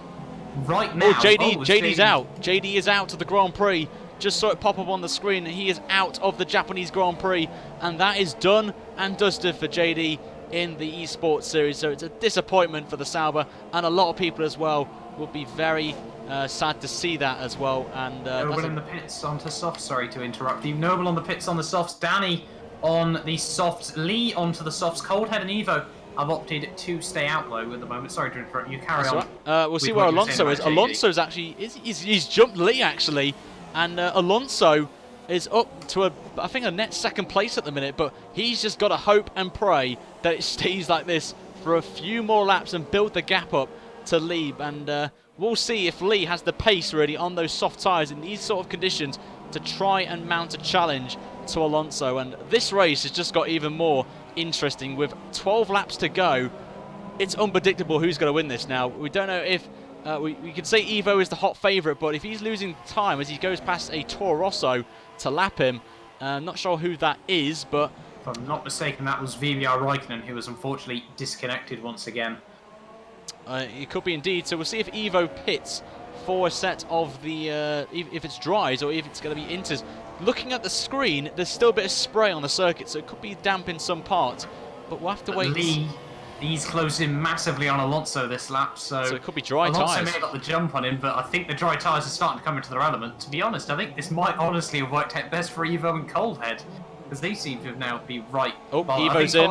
Right now. JD's out. JD is out of the Grand Prix. Just saw it pop up on the screen. He is out of the Japanese Grand Prix, and that is done and dusted for JD in the Esports Series. So it's a disappointment for the Sauber, and a lot of people as well will be very sad to see that as well. And Noble in the pits onto softs. Sorry to interrupt you. Noble on the pits on the softs. Danny on the softs. Leigh onto the softs. Coldhead and Evo have opted to stay out low at the moment. Sorry to interrupt you. Carry on. Right. We'll see where Alonso is. Alonso's actually he's jumped Leigh actually. And Alonso is up to, I think, a net second place at the minute, but he's just got to hope and pray that it stays like this for a few more laps and build the gap up to Leigh. And we'll see if Leigh has the pace really on those soft tyres in these sort of conditions to try and mount a challenge to Alonso. And this race has just got even more interesting with 12 laps to go. It's unpredictable who's going to win this now. We don't know if... we could say Evo is the hot favourite, but if he's losing time as he goes past a Toro Rosso to lap him, not sure who that is, but... If I'm not mistaken, that was VBR Raikkonen, who was unfortunately disconnected once again. It could be indeed, so we'll see if Evo pits for a set of the... if it's dries or if it's going to be inters. Looking at the screen, there's still a bit of spray on the circuit, so it could be damp in some parts, but we'll have to wait... He's closed in massively on Alonso this lap, so it could be dry tyres. Alonso may have got the jump on him, but I think the dry tyres are starting to come into their element. To be honest, I think this might honestly have worked out best for Evo and Coldhead, because they seem to have now be right. Oh, Evo's in.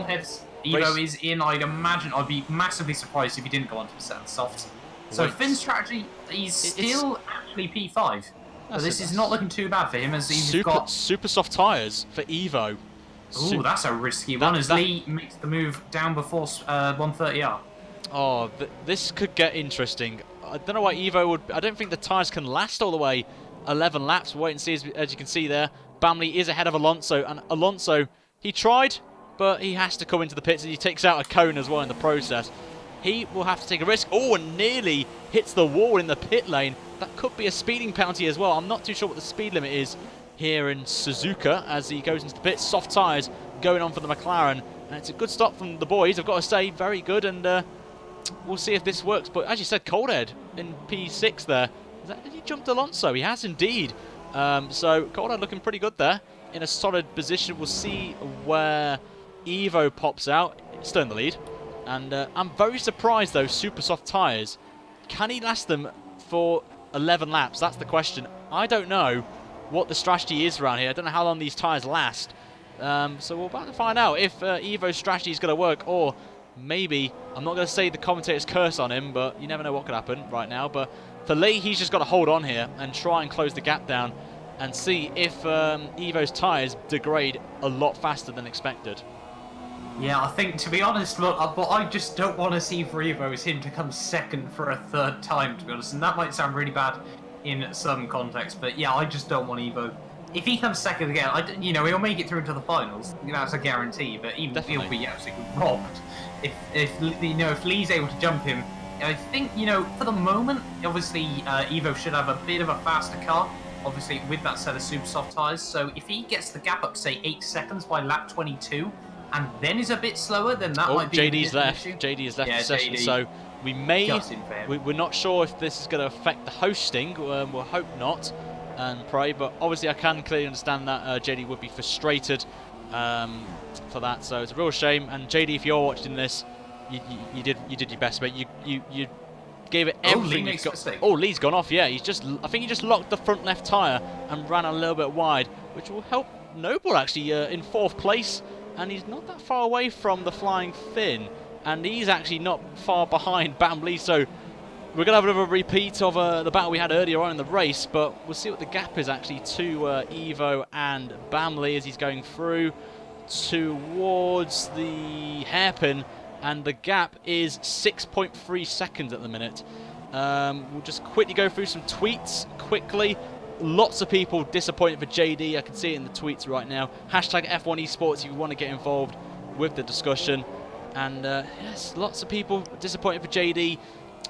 Evo is in. I'd imagine. I'd be massively surprised if he didn't go onto the set of softs. So Finn's strategy, he's still actually P5. So this is not looking too bad for him, as he's got super soft tyres for Evo. Ooh, that's a risky one, as Leigh makes the move down before 130R. Oh, this could get interesting. I don't know why Evo would... I don't think the tyres can last all the way 11 laps. We'll wait and see, as you can see there. Bamley is ahead of Alonso, and Alonso, he tried, but he has to come into the pits, and he takes out a cone as well in the process. He will have to take a risk. Oh, and nearly hits the wall in the pit lane. That could be a speeding penalty as well. I'm not too sure what the speed limit is here in Suzuka as he goes into the pits. Soft tyres going on for the McLaren, and it's a good stop from the boys, I've got to say. Very good, and we'll see if this works. But as you said, Coldhead in P6 there. Did he jump Alonso? He has indeed. So Coldhead looking pretty good there in a solid position. We'll see where Evo pops out. Still in the lead, and I'm very surprised though. Super soft tyres, can he last them for 11 laps? That's the question. I don't know what the strategy is around here. I don't know how long these tyres last. So we're about to find out if Evo's strategy is going to work, or maybe, I'm not going to say the commentator's curse on him, but you never know what could happen right now. But for Leigh, he's just got to hold on here and try and close the gap down and see if Evo's tyres degrade a lot faster than expected. Yeah, I think, to be honest, look, what I just don't want to see for Evo is him to come second for a third time, to be honest. And that might sound really bad in some context, but yeah, I just don't want Evo. If he comes second again, you know, he'll make it through to the finals. You know, that's a guarantee. But even he'll be absolutely robbed if you know, if Leigh's able to jump him. I think, you know, for the moment, obviously Evo should have a bit of a faster car, obviously with that set of super soft tyres. So if he gets the gap up, say 8 seconds by lap 22, and then is a bit slower, then that might be. JD's left. JD has left the session, so we may. We're not sure if this is going to affect the hosting. We'll hope not, and pray. But obviously, I can clearly understand that JD would be frustrated for that. So it's a real shame. And JD, if you're watching this, you did your best, but you gave it everything you've got. Oh, Leigh's gone off. Yeah, I think he just locked the front left tyre and ran a little bit wide, which will help Noble actually in 4th place. And he's not that far away from the Flying Finn, and he's actually not far behind Bamley. So we're going to have another repeat of the battle we had earlier on in the race, but we'll see what the gap is actually to Evo and Bamley as he's going through towards the hairpin, and the gap is 6.3 seconds at the minute. We'll just quickly go through some tweets quickly. Lots of people disappointed for JD. I can see it in the tweets right now. Hashtag F1 Esports if you want to get involved with the discussion. And yes, lots of people disappointed for JD.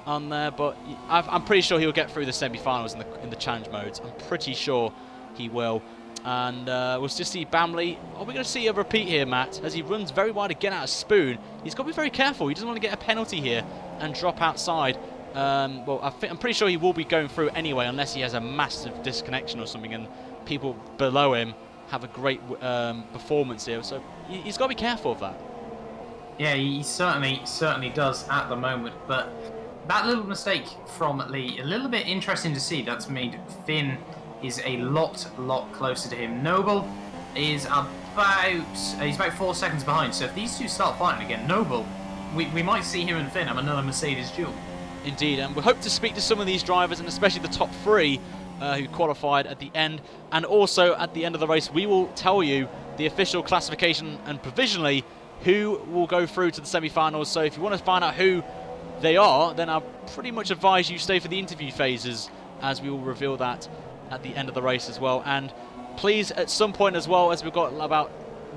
on there, but I'm pretty sure he'll get through the semi-finals in the challenge modes. I'm pretty sure he will. And we'll just see Bamley. Are we going to see a repeat here, Matt? As he runs very wide again out of Spoon. He's got to be very careful. He doesn't want to get a penalty here and drop outside. Well, I'm pretty sure he will be going through anyway, unless he has a massive disconnection or something and people below him have a great performance here. So he's got to be careful of that. Yeah, he certainly does at the moment. But that little mistake from Leigh, a little bit interesting to see. That's made Finn is a lot closer to him. Noble is he's about 4 seconds behind. So if these two start fighting again, Noble, we might see him and Finn have another Mercedes duel. Indeed, and we hope to speak to some of these drivers, and especially the top 3 who qualified at the end. And also at the end of the race, we will tell you the official classification and provisionally who will go through to the semi-finals. So if you want to find out who they are, then I'll pretty much advise you stay for the interview phases, as we will reveal that at the end of the race as well. And please, at some point as well, as we've got about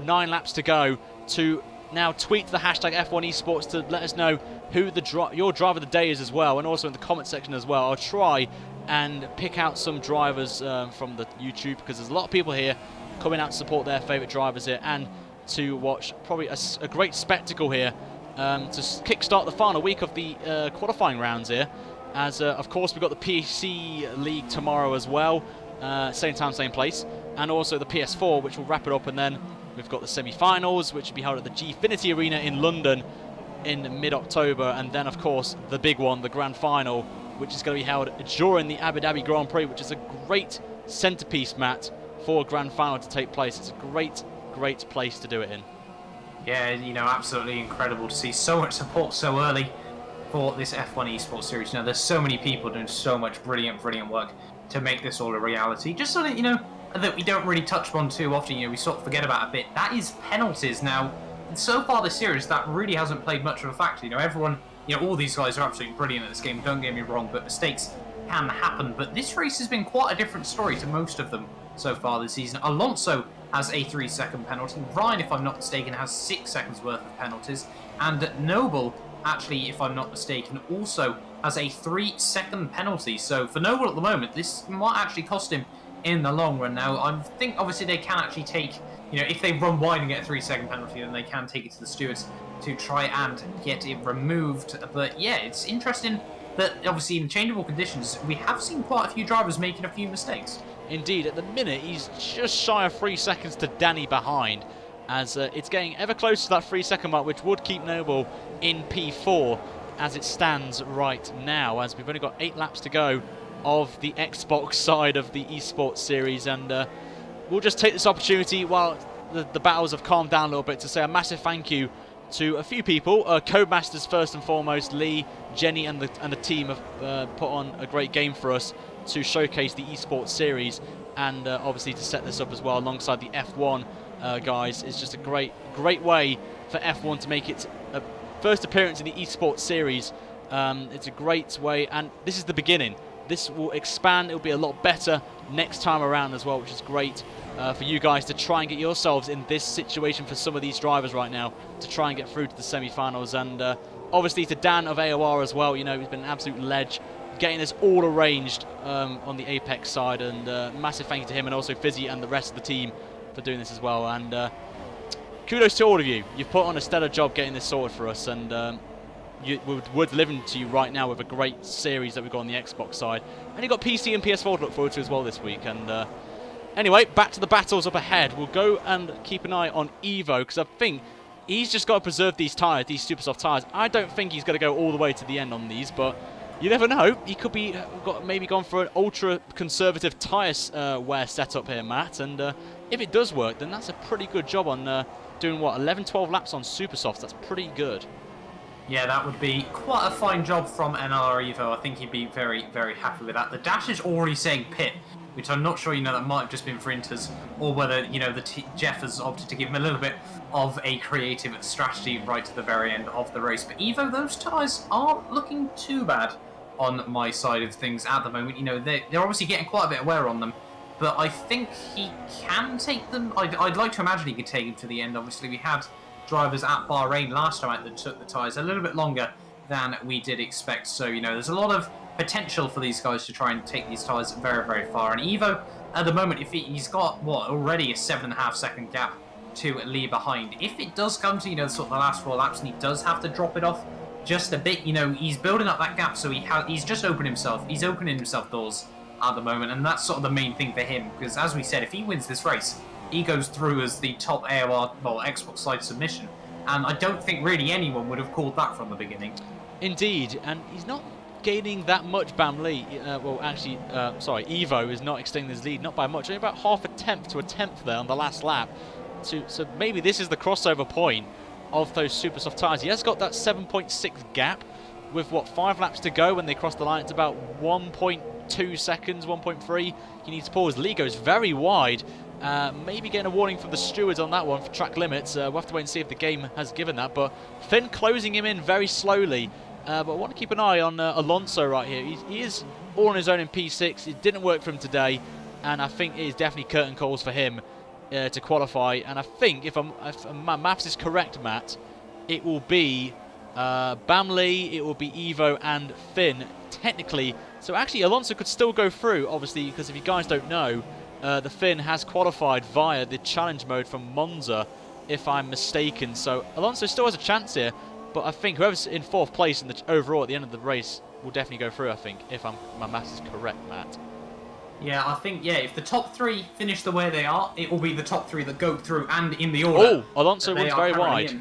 9 laps to go, to now tweet the hashtag F1 Esports to let us know who your driver of the day is as well, and also in the comment section as well. I'll try and pick out some drivers from the YouTube, because there's a lot of people here coming out to support their favourite drivers here, and to watch probably a great spectacle here to kick-start the final week of the qualifying rounds here. As of course we've got the PC League tomorrow as well, same time, same place, and also the PS4, which will wrap it up, and then we've got the semi-finals, which will be held at the Gfinity Arena in London in mid-October, and then of course the big one, the grand final, which is going to be held during the Abu Dhabi Grand Prix, which is a great centerpiece, Matt, for a grand final to take place. It's a great place to do it in. Yeah, you know, absolutely incredible to see so much support so early for this F1 Esports Series. You know, there's so many people doing so much brilliant work to make this all a reality. Just so that, you know, that we don't really touch on too often, you know, we sort of forget about a bit. That is penalties. Now, so far this series, that really hasn't played much of a factor. You know, everyone, you know, all these guys are absolutely brilliant at this game, don't get me wrong, but mistakes can happen. But this race has been quite a different story to most of them so far this season. Alonso has a 3-second penalty. Ryan, if I'm not mistaken, has 6 seconds worth of penalties. And Noble, actually, if I'm not mistaken, also has a 3-second penalty. So for Noble at the moment, this might actually cost him in the long run. Now, I think obviously they can actually take, you know, if they run wide and get a 3-second penalty, then they can take it to the stewards to try and get it removed. But yeah, it's interesting that obviously in changeable conditions, we have seen quite a few drivers making a few mistakes. Indeed, at the minute, he's just shy of 3 seconds to Danny behind, as it's getting ever closer to that 3-second mark, which would keep Noble in P4 as it stands right now, as we've only got 8 laps to go of the Xbox side of the Esports Series. And we'll just take this opportunity while the battles have calmed down a little bit to say a massive thank you to a few people. Codemasters first and foremost. Leigh, Jenny and the team have put on a great game for us to showcase the Esports Series, and obviously to set this up as well alongside the F1 guys. It's just a great way for F1 to make its first appearance in the Esports Series. It's a great way, and this is the beginning. This will expand. It'll be a lot better next time around as well, which is great for you guys to try and get yourselves in this situation for some of these drivers right now, to try and get through to the semi-finals. And obviously to Dan of AOR as well, you know, he's been an absolute ledge, getting this all arranged on the Apex side, and massive thank you to him, and also Fizzy and the rest of the team for doing this as well. And kudos to all of you. You've put on a stellar job getting this sorted for us, and we're delivering to you right now with a great series that we've got on the Xbox side. And you've got PC and PS4 to look forward to as well this week. And anyway, back to the battles up ahead. We'll go and keep an eye on Evo, because I think he's just got to preserve these tyres, these super soft tyres. I don't think he's going to go all the way to the end on these, but you never know. He could be maybe gone for an ultra-conservative tyre wear setup here, Matt. And if it does work, then that's a pretty good job on doing, what, 11, 12 laps on super softs. That's pretty good. Yeah, that would be quite a fine job from NLR Evo. I think he'd be very, very happy with that. The dash is already saying pit, which I'm not sure, you know, that might have just been for Inters, or whether, you know, Jeff has opted to give him a little bit of a creative strategy right to the very end of the race. But Evo, those tyres aren't looking too bad on my side of things at the moment. You know, they're obviously getting quite a bit of wear on them, but I think he can take them. I'd like to imagine he could take them to the end. Obviously, we had drivers at Bahrain last time out that took the tyres a little bit longer than we did expect. So, you know, there's a lot of potential for these guys to try and take these tyres very, very far. And Evo, at the moment, if he's got, what, already a 7.5 second gap to Leigh behind. If it does come to, you know, sort of the last 4 laps and he does have to drop it off just a bit, you know, he's building up that gap, so he's just opening himself doors at the moment, and that's sort of the main thing for him, because as we said, if he wins this race, he goes through as the top AOR, well, Xbox side submission, and I don't think really anyone would have called that from the beginning. Indeed, and he's not gaining that much, Leigh. Well, actually, sorry, Evo is not extending his lead, not by much, only about half a tenth to a tenth there on the last lap. So maybe this is the crossover point of those super soft tyres. He has got that 7.6 gap with, what, 5 laps to go when they cross the line. It's about 1.2 seconds, 1.3. He needs to pause. Leigh goes very wide. Maybe getting a warning from the stewards on that one for track limits. We'll have to wait and see if the game has given that. But Finn closing him in very slowly. But I want to keep an eye on Alonso right here. He is all on his own in P6. It didn't work for him today. And I think it is definitely curtain calls for him to qualify. And I think, if my maths is correct, Matt, it will be Leigh, it will be Evo and Finn, technically. So actually, Alonso could still go through, obviously, because if you guys don't know, the Finn has qualified via the challenge mode from Monza, if I'm mistaken. So Alonso still has a chance here, but I think whoever's in 4th place in the overall at the end of the race will definitely go through, I think, if my maths is correct, Matt. Yeah, I think, yeah, if the top 3 finish the way they are, it will be the top 3 that go through and in the order. Oh, Alonso runs very wide.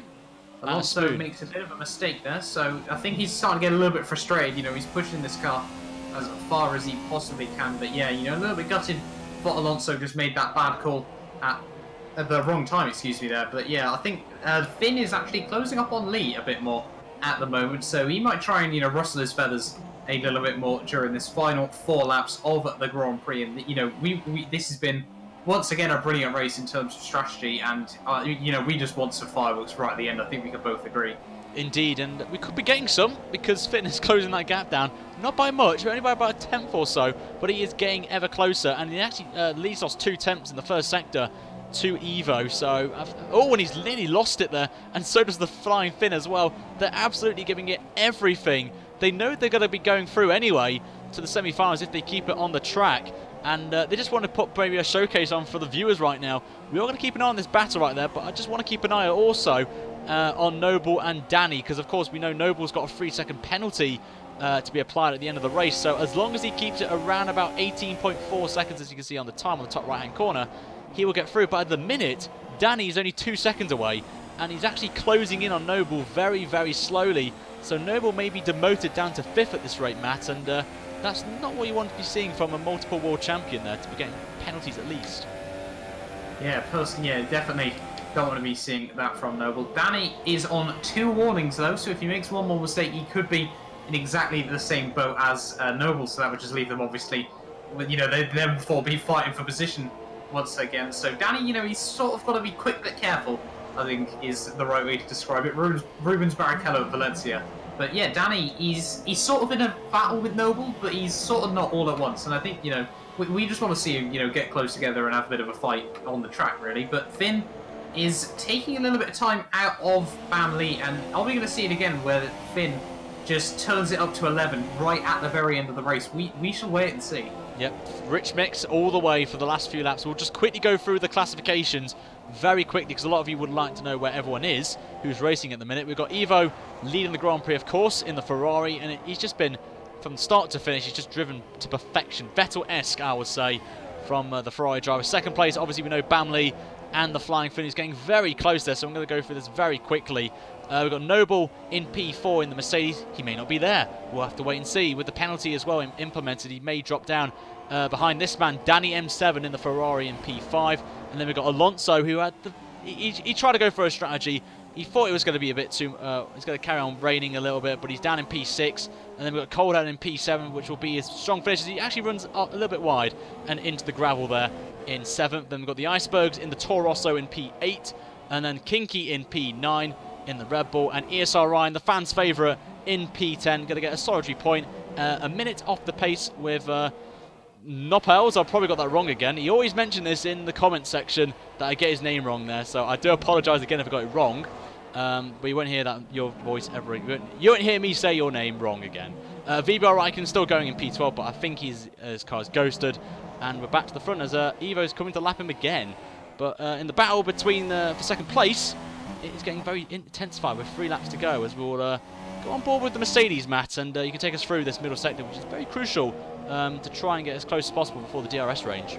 Alonso makes a bit of a mistake there, so I think he's starting to get a little bit frustrated. You know, he's pushing this car as far as he possibly can, but yeah, you know, a little bit gutted. But Alonso just made that bad call at the wrong time, excuse me there. But yeah, I think Finn is actually closing up on Leigh a bit more at the moment, so he might try and, you know, rustle his feathers a little bit more during this final 4 laps of the Grand Prix. And, you know, this has been, once again, a brilliant race in terms of strategy, and, you know, we just want some fireworks right at the end. I think we can both agree. Indeed, and we could be getting some, because Finn is closing that gap down. Not by much, only by about a tenth or so, but he is getting ever closer, and he actually Leigh's lost 2 tenths in the first sector to Evo, so... and he's nearly lost it there, and so does the flying Finn as well. They're absolutely giving it everything. They know they're going to be going through anyway to the semi-finals if they keep it on the track, and they just want to put maybe a showcase on for the viewers right now. We are going to keep an eye on this battle right there, but I just want to keep an eye also on Noble and Danny, because of course we know Noble's got a 3-second penalty to be applied at the end of the race, so as long as he keeps it around about 18.4 seconds, as you can see on the time on the top right hand corner, he will get through. But at the minute, Danny is only 2 seconds away, and he's actually closing in on Noble very, very slowly, so Noble may be demoted down to 5th at this rate, Matt, and that's not what you want to be seeing from a multiple world champion there, to be getting penalties at least. Yeah, personally, yeah, definitely don't want to be seeing that from Noble. Danny is on 2 warnings though, so if he makes one more mistake, he could be in exactly the same boat as Noble, so that would just leave them, obviously, with, you know, they'd therefore be fighting for position once again. So Danny, you know, he's sort of got to be quick but careful, I think is the right way to describe it. Rubens Barrichello of Valencia. But yeah, Danny, he's sort of in a battle with Noble, but he's sort of not all at once. And I think, you know, we just want to see him, you know, get close together and have a bit of a fight on the track, really. But Finn is taking a little bit of time out of Leigh, and are we going to see it again where Finn just turns it up to 11 right at the very end of the race? We shall wait and see. Yep, rich mix all the way for the last few laps. We'll just quickly go through the classifications very quickly, because a lot of you would like to know where everyone is who's racing at the minute. We've got Evo leading the Grand Prix, of course, in the Ferrari, and he's just been, from start to finish, he's just driven to perfection. Vettel-esque, I would say, from the Ferrari driver. Second place, obviously, we know Leigh and the Flying Finn is getting very close there, so I'm going to go through this very quickly. We've got Noble in P4 in the Mercedes. He may not be there. We'll have to wait and see. With the penalty as well implemented, he may drop down behind this man, Danny M7 in the Ferrari in P5. And then we've got Alonso, who had he tried to go for a strategy. He thought it was going to be a bit too... it's going to carry on raining a little bit, but he's down in P6. And then we've got Coldhead in P7, which will be his strong finish. He actually runs up a little bit wide and into the gravel there in 7th. Then we've got the Icebergs in the Toro Rosso in P8. And then KinKy in P9 in the Red Bull. And ESR Ryan, the fans' favourite, in P10. Going to get a solitary point. A minute off the pace with... Knopels. I've probably got that wrong again. He always mentioned this in the comment section that I get his name wrong there, so I do apologise again if I got it wrong. But you won't hear that your voice ever. You won't hear me say your name wrong again. VBR Raikkonen still going in P12, but I think his car is ghosted. And we're back to the front as Evo's coming to lap him again. But in the battle between for second place, it is getting very intensified with 3 laps to go as we'll go on board with the Mercedes, Matt, and you can take us through this middle sector, which is very crucial to try and get as close as possible before the DRS range.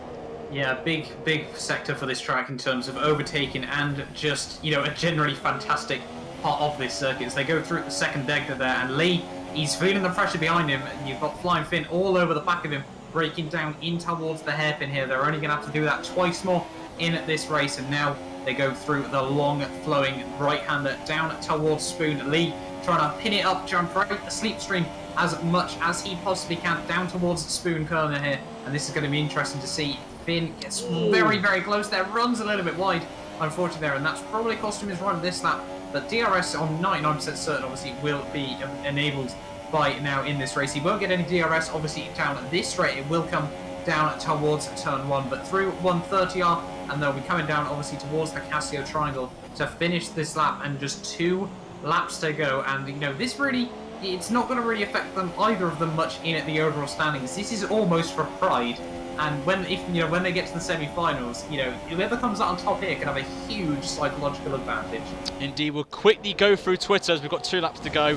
Yeah, big sector for this track in terms of overtaking and just, you know, a generally fantastic part of this circuit. As they go through the second sector there, and Leigh, he's feeling the pressure behind him, and you've got Flying Finn all over the back of him, breaking down in towards the hairpin here. They're only going to have to do that twice more in this race, and now they go through the long flowing right-hander down towards Spoon. Leigh trying to pin it up, trying to break the slipstream as much as he possibly can down towards Spoon corner here, and this is going to be interesting to see. Finn gets very close there, runs a little bit wide, unfortunately there, and that's probably cost him his run this lap. But DRS on 99% certain obviously will be enabled by now in this race. He won't get any DRS obviously down this straight, it will come down towards turn 1, but through 130R, and they'll be coming down obviously towards the Casio Triangle to finish this lap, and just 2 laps to go. And you know, this really, it's not going to really affect them, either of them, much in the overall standings. This is almost for pride, and when they get to the semi-finals, you know, whoever comes out on top here can have a huge psychological advantage. Indeed, we'll quickly go through Twitter as we've got 2 laps to go.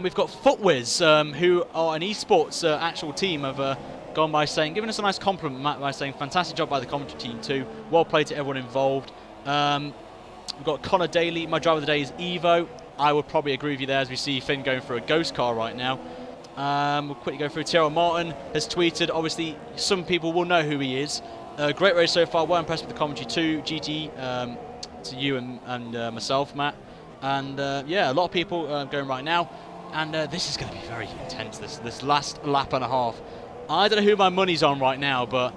We've got FootWiz, who are an esports actual team, have gone by saying, giving us a nice compliment, Matt, by saying fantastic job by the commentary team too. Well played to everyone involved. We've got Connor Daly. My driver of the day is Evo. I would probably agree with you there, as we see Finn going for a ghost car right now. We'll quickly go through. TRL Martin has tweeted. Obviously, some people will know who he is. Great race so far. Well impressed with the commentary too. GT to you and myself, Matt. And yeah, a lot of people going right now. And this is going to be very intense, this last lap and a half. I don't know who my money's on right now, but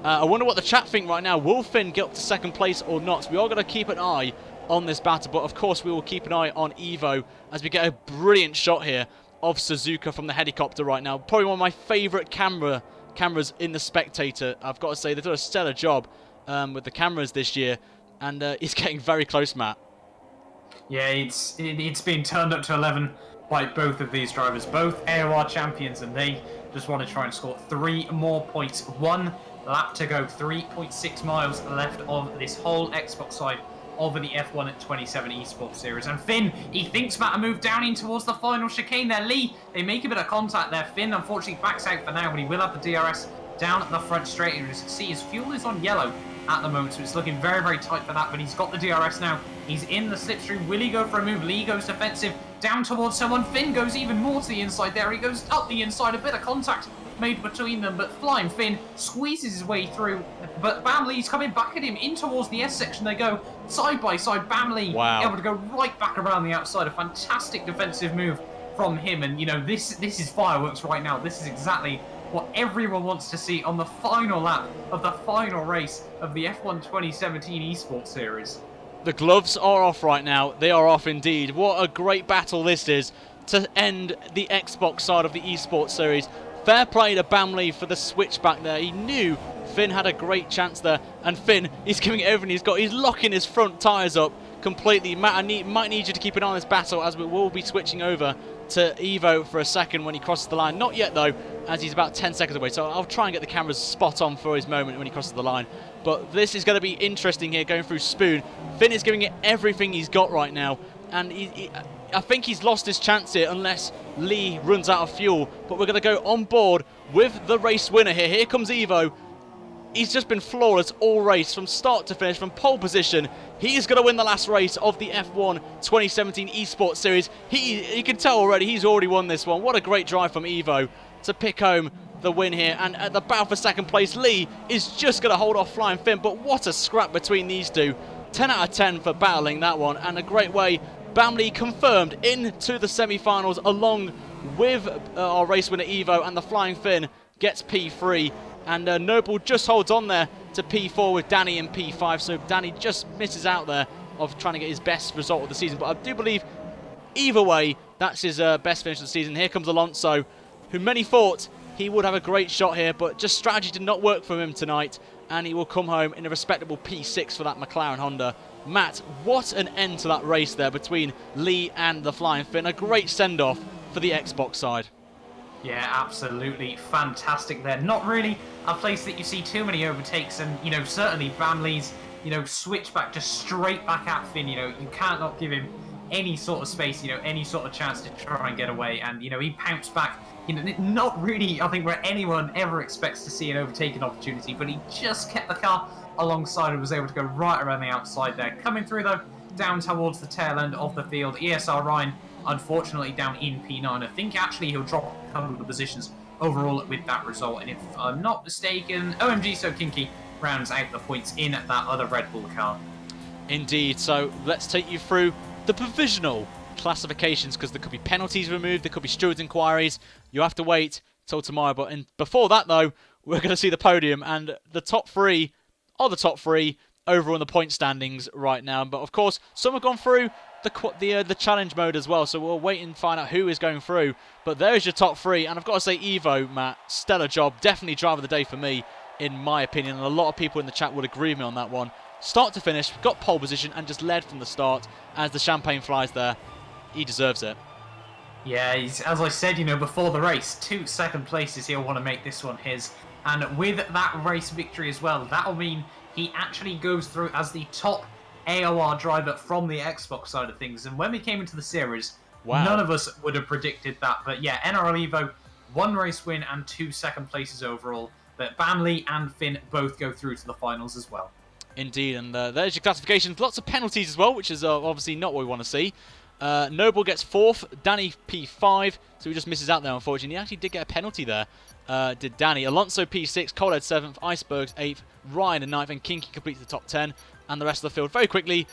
I wonder what the chat think right now. Will Finn get up to second place or not? So we are going to keep an eye on this battle, but of course we will keep an eye on Evo as we get a brilliant shot here of Suzuka from the helicopter right now. Probably one of my favourite cameras in the Spectator. I've got to say, they've done a stellar job with the cameras this year, and it's getting very close, Matt. Yeah, it's been turned up to 11 by both of these drivers, both AOR champions, and they just want to try and score 3 more points. 1 lap to go, 3.6 miles left of this whole Xbox side of the F1 27 Esports Series. And Finn, he thinks about a move down in towards the final chicane there. Leigh, they make a bit of contact there. Finn, unfortunately, backs out for now, but he will have the DRS down at the front straight. And you can see his fuel is on yellow at the moment, so it's looking very tight for that, but he's got the DRS now. He's in the slipstream. Will he go for a move? Leigh goes defensive down towards someone. Finn goes even more to the inside there. He goes up the inside. A bit of contact made between them, but Flying Finn squeezes his way through. But Bamley's coming back at him in towards the S section. They go side by side. Bamley able to go right back around the outside. A fantastic defensive move from him, and you know, this is fireworks right now. This is exactly what everyone wants to see on the final lap of the final race of the F1 2017 Esports Series. The gloves are off right now. They are off indeed. What a great battle this is to end the Xbox side of the Esports Series. Fair play to Bamley for the switch back there. He knew Finn had a great chance there, and Finn, he's giving it everything he's got. He's locking his front tyres up completely. Matt, I might need you to keep an eye on this battle, as we will be switching over to Evo for a second when he crosses the line. Not yet though, as he's about 10 seconds away, so I'll try and get the cameras spot on for his moment when he crosses the line. But this is going to be interesting here, going through Spoon. Finn is giving it everything he's got right now, and I think he's lost his chance here unless Leigh runs out of fuel. But we're going to go on board with the race winner here. Here comes Evo. He's just been flawless all race, from start to finish, from pole position. He is going to win the last race of the F1 2017 Esports Series. You can tell already, he's already won this one. What a great drive from Evo to pick home the win here. And at the battle for second place, Leigh is just going to hold off Flying Finn. But what a scrap between these two. 10 out of 10 for battling that one. And a great way, Bamley confirmed into the semi-finals along with our race winner Evo, and the Flying Finn gets P3. And Noble just holds on there to P4 with Danny in P5. So Danny just misses out there of trying to get his best result of the season. But I do believe either way, that's his best finish of the season. Here comes Alonso, who many thought he would have a great shot here, but just strategy did not work for him tonight. And he will come home in a respectable P6 for that McLaren Honda. Matt, what an end to that race there between Leigh and the Flying Finn. A great send-off for the Xbox side. Yeah, absolutely fantastic there. Not really a place that you see too many overtakes, and, you know, certainly Bramley's, you know, switch back just straight back at Finn. You know, you can't not give him any sort of space, you know, any sort of chance to try and get away, and, you know, he pounced back. You know, not really, I think, where anyone ever expects to see an overtaking opportunity, but he just kept the car alongside and was able to go right around the outside there. Coming through, though, down towards the tail end of the field, ESR Ryan, unfortunately, down in P9. I think, actually, he'll drop a couple of the positions overall with that result, and if I'm not mistaken, XXMGXxSoKinKy rounds out the points in that other Red Bull car. Indeed, so let's take you through the provisional classifications, because there could be penalties removed, there could be stewards' inquiries. You have to wait till tomorrow, but before that, though, we're going to see the podium, and the top three are the top three overall in the point standings right now. But of course, some have gone through the challenge mode as well, so we'll wait and find out who is going through. But there's your top three, and I've got to say, Evo, Matt, stellar job, definitely driver of the day for me, in my opinion, and a lot of people in the chat would agree with me on that one. Start to finish, got pole position, and just led from the start as the champagne flies there. He deserves it. Yeah, as I said, you know, before the race, 2 second places, he'll want to make this one his. And with that race victory as well, that'll mean he actually goes through as the top AOR driver from the Xbox side of things. And when we came into the series, none of us would have predicted that. But yeah, NLR Evo, 1 race win and 2 second places overall. But Bamley and Finn both go through to the finals as well. Indeed, and there's your classifications. Lots of penalties as well, which is obviously not what we want to see. Noble gets 4th, Danny P5, so he just misses out there, unfortunately. He actually did get a penalty there, did Danny. Alonso P6, Colhead 7th, Icebergs 8th, Ryan in 9th, and KinKy completes the top 10. And the rest of the field very quickly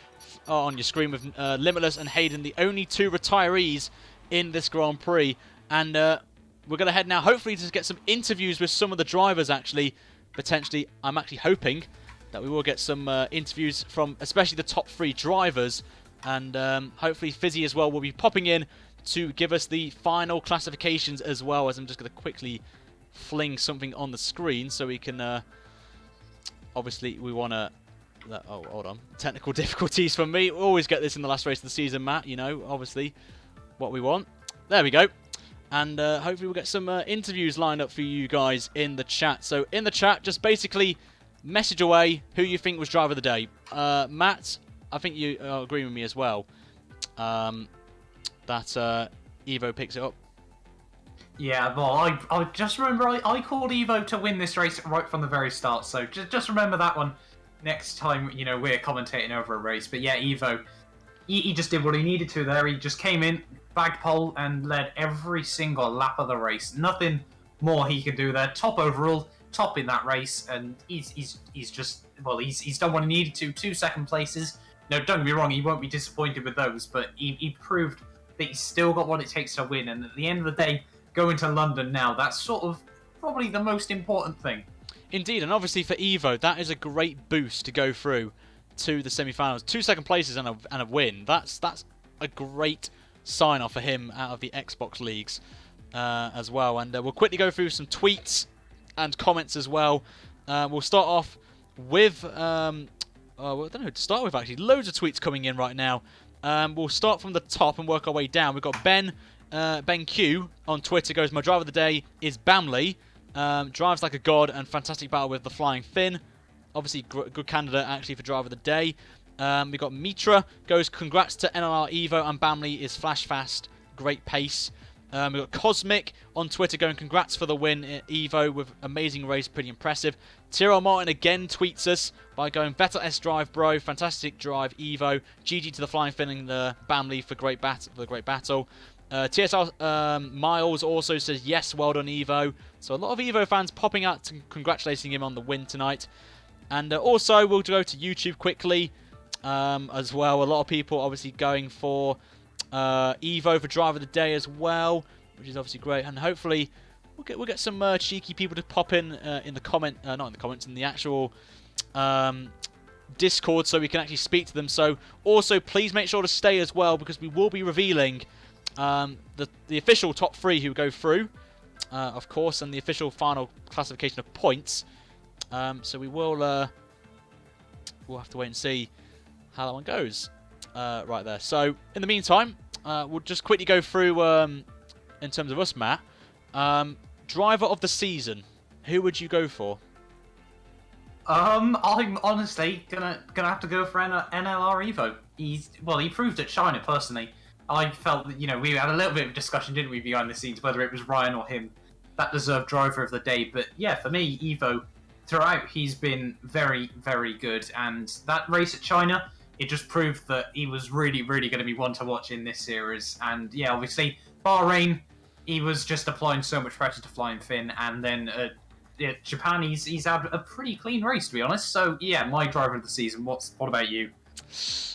on your screen with Limitless and Hayden, the only 2 retirees in this Grand Prix. And we're going to head now, hopefully, to get some interviews with some of the drivers, actually. Potentially, I'm actually hoping that we will get some interviews from especially the top 3 drivers. And hopefully Fizzy as well will be popping in to give us the final classifications as well, as I'm just going to quickly fling something on the screen so we can... obviously, we want to... Oh, hold on. Technical difficulties for me. We always get this in the last race of the season, Matt. You know, obviously, what we want. There we go. And hopefully we'll get some interviews lined up for you guys in the chat. So in the chat, just basically message away who you think was driver of the day. Matt... I think you agree with me as well that Evo picks it up. Yeah, well, I just remember I called Evo to win this race right from the very start, so just remember that one next time, you know, we're commentating over a race. But yeah, Evo, he just did what he needed to there. He just came in, bagged pole, and led every single lap of the race. Nothing more he could do there. Top overall, top in that race, and he's just, well, he's done what he needed to. 2 second places. No, don't get me wrong, he won't be disappointed with those, but he proved that he's still got what it takes to win, and at the end of the day, going to London now, that's sort of probably the most important thing. Indeed, and obviously for Evo, that is a great boost to go through to the semi-finals. 2 second places and a win. That's a great sign-off for him out of the Xbox leagues as well. And we'll quickly go through some tweets and comments as well. We'll start off with... well, I don't know who to start with, actually. Loads of tweets coming in right now. We'll start from the top and work our way down. We've got Ben Q on Twitter goes, my driver of the day is Bamley. Drives like a god and fantastic battle with the Flying Finn. Obviously, good candidate, actually, for driver of the day. We've got Mitra goes, congrats to NLR Evo, and Bamley is flash fast. Great pace. We've got Cosmic on Twitter going, congrats for the win at Evo with amazing race, pretty impressive. Tyrrell Martin again tweets us by going, better S drive, bro, fantastic drive, Evo. GG to the Flying Finn and Bamley for great battle. TSR Miles also says, yes, well done, Evo. So a lot of Evo fans popping out to congratulating him on the win tonight. And also, we'll go to YouTube quickly as well. A lot of people obviously going for Evo for driver of the day as well, which is obviously great. And hopefully we'll get some cheeky people to pop in the comment, not in the comments, in the actual Discord, so we can actually speak to them. So also please make sure to stay as well, because we will be revealing the official top 3 who go through, of course, and the official final classification of points. So we will we'll have to wait and see how that one goes. Right there. So, in the meantime, we'll just quickly go through, in terms of us, Matt. Driver of the season. Who would you go for? I'm honestly gonna have to go for NLR Evo. He proved at China personally. I felt that, we had a little bit of discussion, didn't we, behind the scenes, whether it was Ryan or him that deserved driver of the day. But yeah, for me, Evo, throughout, he's been very, very good. And that race at China, it just proved that he was really, really going to be one to watch in this series. And yeah, obviously, Bahrain, he was just applying so much pressure to Flying Finn. And then Japan, he's had a pretty clean race, to be honest. So yeah, my driver of the season. What about you?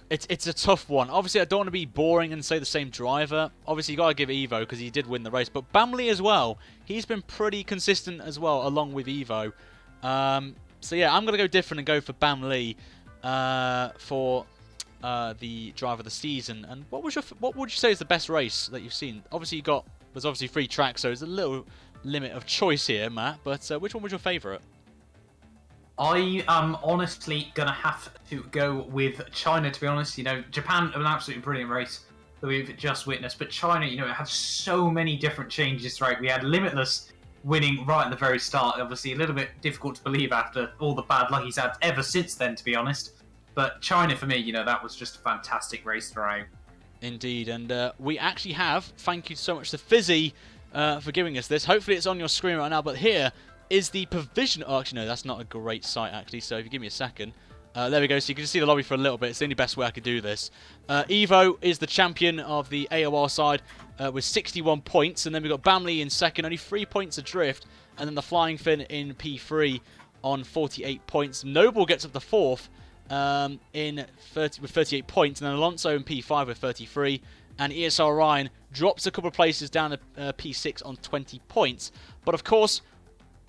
It's a tough one. Obviously, I don't want to be boring and say the same driver. Obviously, you got to give Evo because he did win the race. But Bamley as well. He's been pretty consistent as well, along with Evo. So yeah, I'm going to go different and go for Bamley for the driver of the season. And what would you say is the best race that you've seen? Obviously, there's obviously 3 tracks, so there's a little limit of choice here, Matt. But which one was your favourite? I am honestly going to have to go with China, to be honest. Japan, an absolutely brilliant race that we've just witnessed. But China, it had so many different changes, right? We had Limitless winning right at the very start. Obviously, a little bit difficult to believe after all the bad luck he's had ever since then, to be honest. But China, for me, that was just a fantastic race throughout. Indeed. And we actually have, thank you so much to Fizzy for giving us this. Hopefully it's on your screen right now. But here is the provision. Oh, actually, no, that's not a great site, actually. So if you give me a second. There we go. So you can just see the lobby for a little bit. It's the only best way I could do this. Evo is the champion of the AOR side with 61 points. And then we've got Bamley in second, only 3 points adrift. And then the Flying Finn in P3 on 48 points. Noble gets up to fourth with 38 points. And then Alonso in P5 with 33. And ESR Ryan drops a couple of places down to P6 on 20 points. But of course,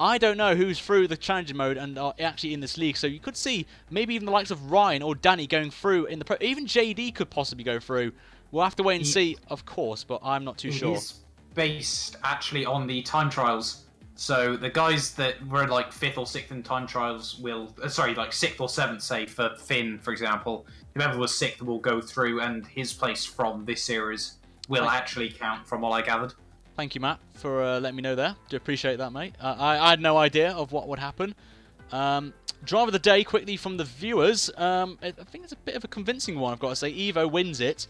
I don't know who's through the challenger mode and are actually in this league. So you could see maybe even the likes of Ryan or Danny going through in the pro. Even JD could possibly go through. We'll have to wait and see, of course, but I'm not too sure. He's based actually on the time trials. So the guys that were like 5th or 6th in time trials will, like 6th or 7th, say, for Finn, for example. Whoever was 6th will go through, and his place from this series will actually count, from what I gathered. Thank you, Matt, for letting me know there. Do appreciate that, mate. I had no idea of what would happen. Driver of the day, quickly from the viewers. I think it's a bit of a convincing one, I've got to say. Evo wins it,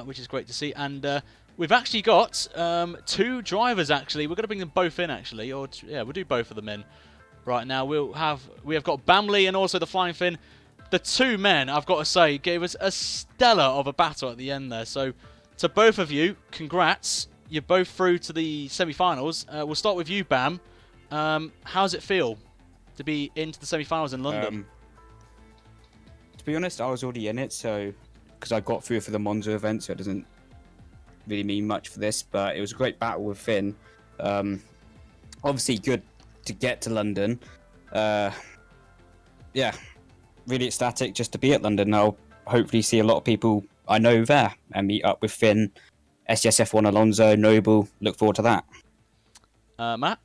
which is great to see. And we've actually got 2 drivers, actually. We're going to bring them both in, actually. Or yeah, we'll do both of them in right now. We have got Bamley and also the Flying Finn. The 2 men, I've got to say, gave us a stellar of a battle at the end there. So to both of you, congrats. You're both through to the semi-finals. We'll start with you, Bam. How does it feel to be into the semi-finals in London? To be honest, I was already in it, so because I got through for the Monza event, so it doesn't really mean much for this. But it was a great battle with Finn. Obviously, good to get to London. Yeah, really ecstatic just to be at London. I'll hopefully see a lot of people I know there and meet up with Finn. STSF1 Alonso, Noble, look forward to that. Matt?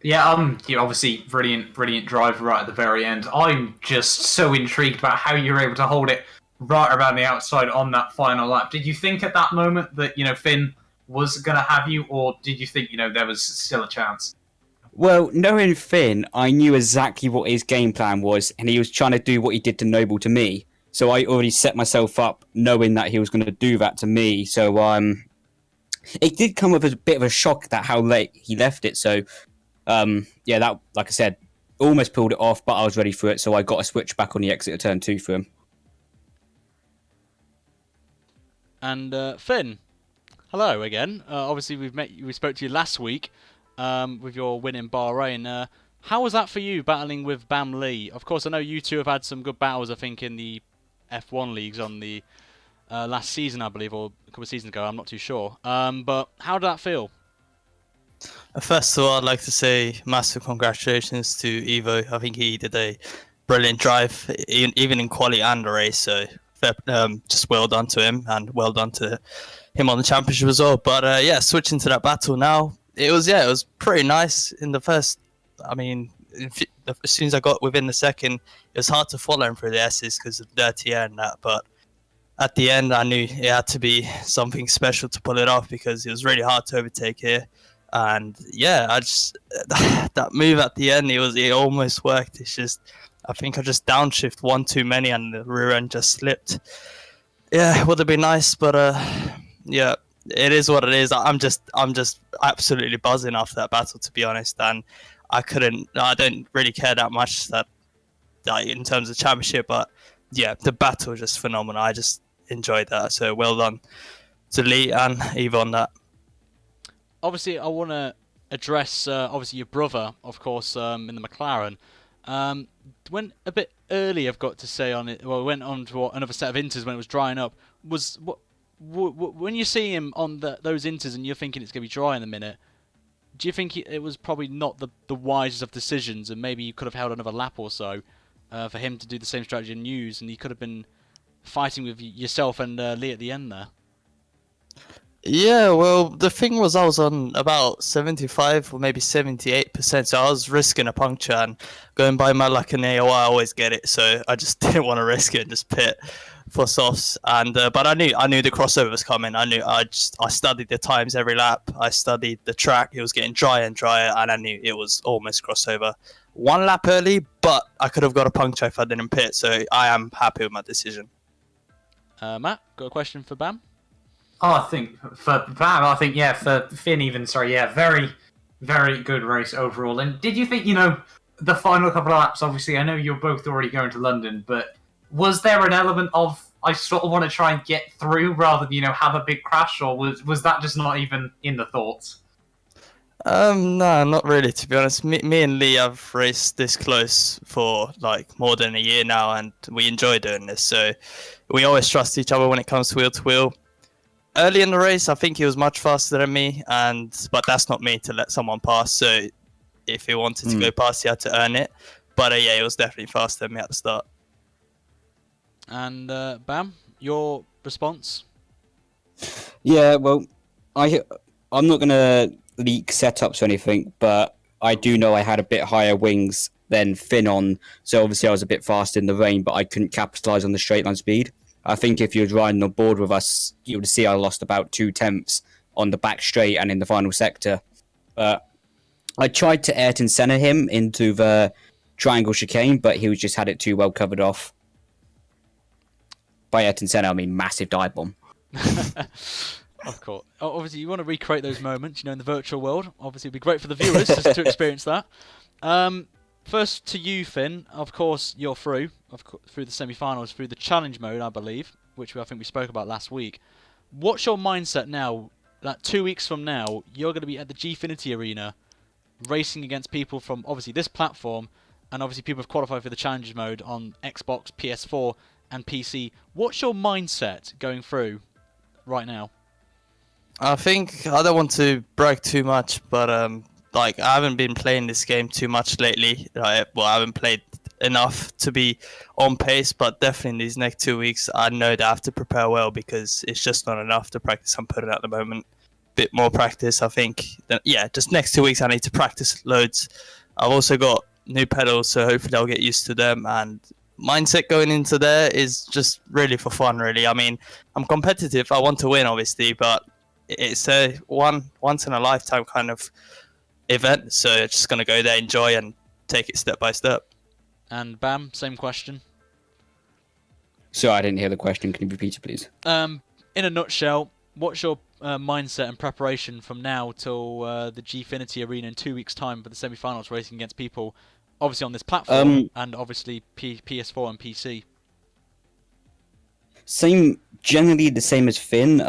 Yeah, obviously brilliant drive right at the very end. I'm just so intrigued about how you were able to hold it right around the outside on that final lap. Did you think at that moment that, Finn was going to have you, or did you think, there was still a chance? Well, knowing Finn, I knew exactly what his game plan was, and he was trying to do what he did to Noble to me. So I already set myself up knowing that he was going to do that to me. So it did come with a bit of a shock that how late he left it. So yeah, that, like I said, almost pulled it off, but I was ready for it. So I got a switch back on the exit of turn 2 for him. And Finn, hello again. Obviously we spoke to you last week with your win in Bahrain. How was that for you, battling with Bam Leigh? Of course, I know you two have had some good battles, I think, in the F1 leagues on the last season, I believe, or a couple of seasons ago. I'm not too sure. But how did that feel? First of all, I'd like to say massive congratulations to Evo. I think he did a brilliant drive, even in quali and the race. So just well done to him, and well done to him on the championship as well. But yeah, switching to that battle now, it was pretty nice in the first. I mean, as soon as I got within the second, it was hard to follow him through the S's because of the dirty air and that. But at the end, I knew it had to be something special to pull it off because it was really hard to overtake here. And yeah, I just that move at the end, it almost worked. It's just I think I just downshift one too many and the rear end just slipped. Yeah, it would have been nice, but yeah, it is what it is. I'm just absolutely buzzing after that battle, to be honest. And I don't really care that much that in terms of championship, but yeah, the battle was just phenomenal. I just enjoyed that. So well done to Leigh and Evo on that. Obviously, I want to address obviously your brother, of course, in the McLaren. Went a bit early, I've got to say, on it. Well, went on to another set of inters when it was drying up. When you see him on those inters and you're thinking it's going to be dry in a minute, do you think it was probably not the wisest of decisions, and maybe you could have held another lap or so for him to do the same strategy and use, and he could have been fighting with yourself and Leigh at the end there? Yeah, well, the thing was I was on about 75 or maybe 78%, so I was risking a puncture, and going by my luck in AOI, I always get it, so I just didn't want to risk it and just pit for softs. And but I knew the crossover was coming. I studied the times every lap. I studied the track. It was getting drier and drier, and I knew it was almost crossover. One lap early, but I could have got a puncture if I didn't pit, so I am happy with my decision. Matt, got a question for Bam? Oh, I think for Bam, yeah, for Finn even, sorry, yeah, very, very good race overall. And did you think, the final couple of laps, obviously, I know you're both already going to London, but was there an element of, I sort of want to try and get through rather than, have a big crash, or was that just not even in the thoughts? No, not really, to be honest. Me and Leigh have raced this close for like more than a year now, and we enjoy doing this. So we always trust each other when it comes to wheel. Early in the race, I think he was much faster than me, but that's not me to let someone pass. So if he wanted to go past, he had to earn it. But yeah, he was definitely faster than me at the start. And Bam, your response? Yeah, well, I'm not gonna leak setups or anything, but I do know I had a bit higher wings than Finn on, so obviously I was a bit faster in the rain, but I couldn't capitalise on the straight line speed. I think if you were riding on board with us, you would see I lost about 2/10 on the back straight and in the final sector. But I tried to Ayrton Senna him into the triangle chicane, but he just had it too well covered off. By Ayrton Senna, I mean massive dive bomb. Of course. Obviously, you want to recreate those moments, in the virtual world. Obviously, it'd be great for the viewers just to experience that. First to you, Finn. Of course, you're through the semi-finals, through the challenge mode, I believe, which I think we spoke about last week. What's your mindset now? That 2 weeks from now, you're going to be at the Gfinity Arena, racing against people from obviously this platform, and obviously people have qualified for the challenge mode on Xbox, PS4, and PC. What's your mindset going through right now? I think I don't want to brag too much, but I haven't been playing this game too much lately. I haven't played enough to be on pace, but definitely in these next 2 weeks, I know that I have to prepare well because it's just not enough to practice I'm putting at the moment. Bit more practice, I think. Just next 2 weeks I need to practice loads. I've also got new pedals, so hopefully I'll get used to them. And mindset going into there is just really for fun, really. I mean, I'm competitive. I want to win, obviously, but it's a once in a lifetime kind of event, so it's just going to go there, enjoy, and take it step by step. And Bam, same question. Sorry, I didn't hear the question. Can you repeat it, please? In a nutshell, what's your mindset and preparation from now till the Gfinity Arena in 2 weeks' time for the semi-finals, racing against people obviously on this platform and obviously PS4 and PC? Generally the same as Finn.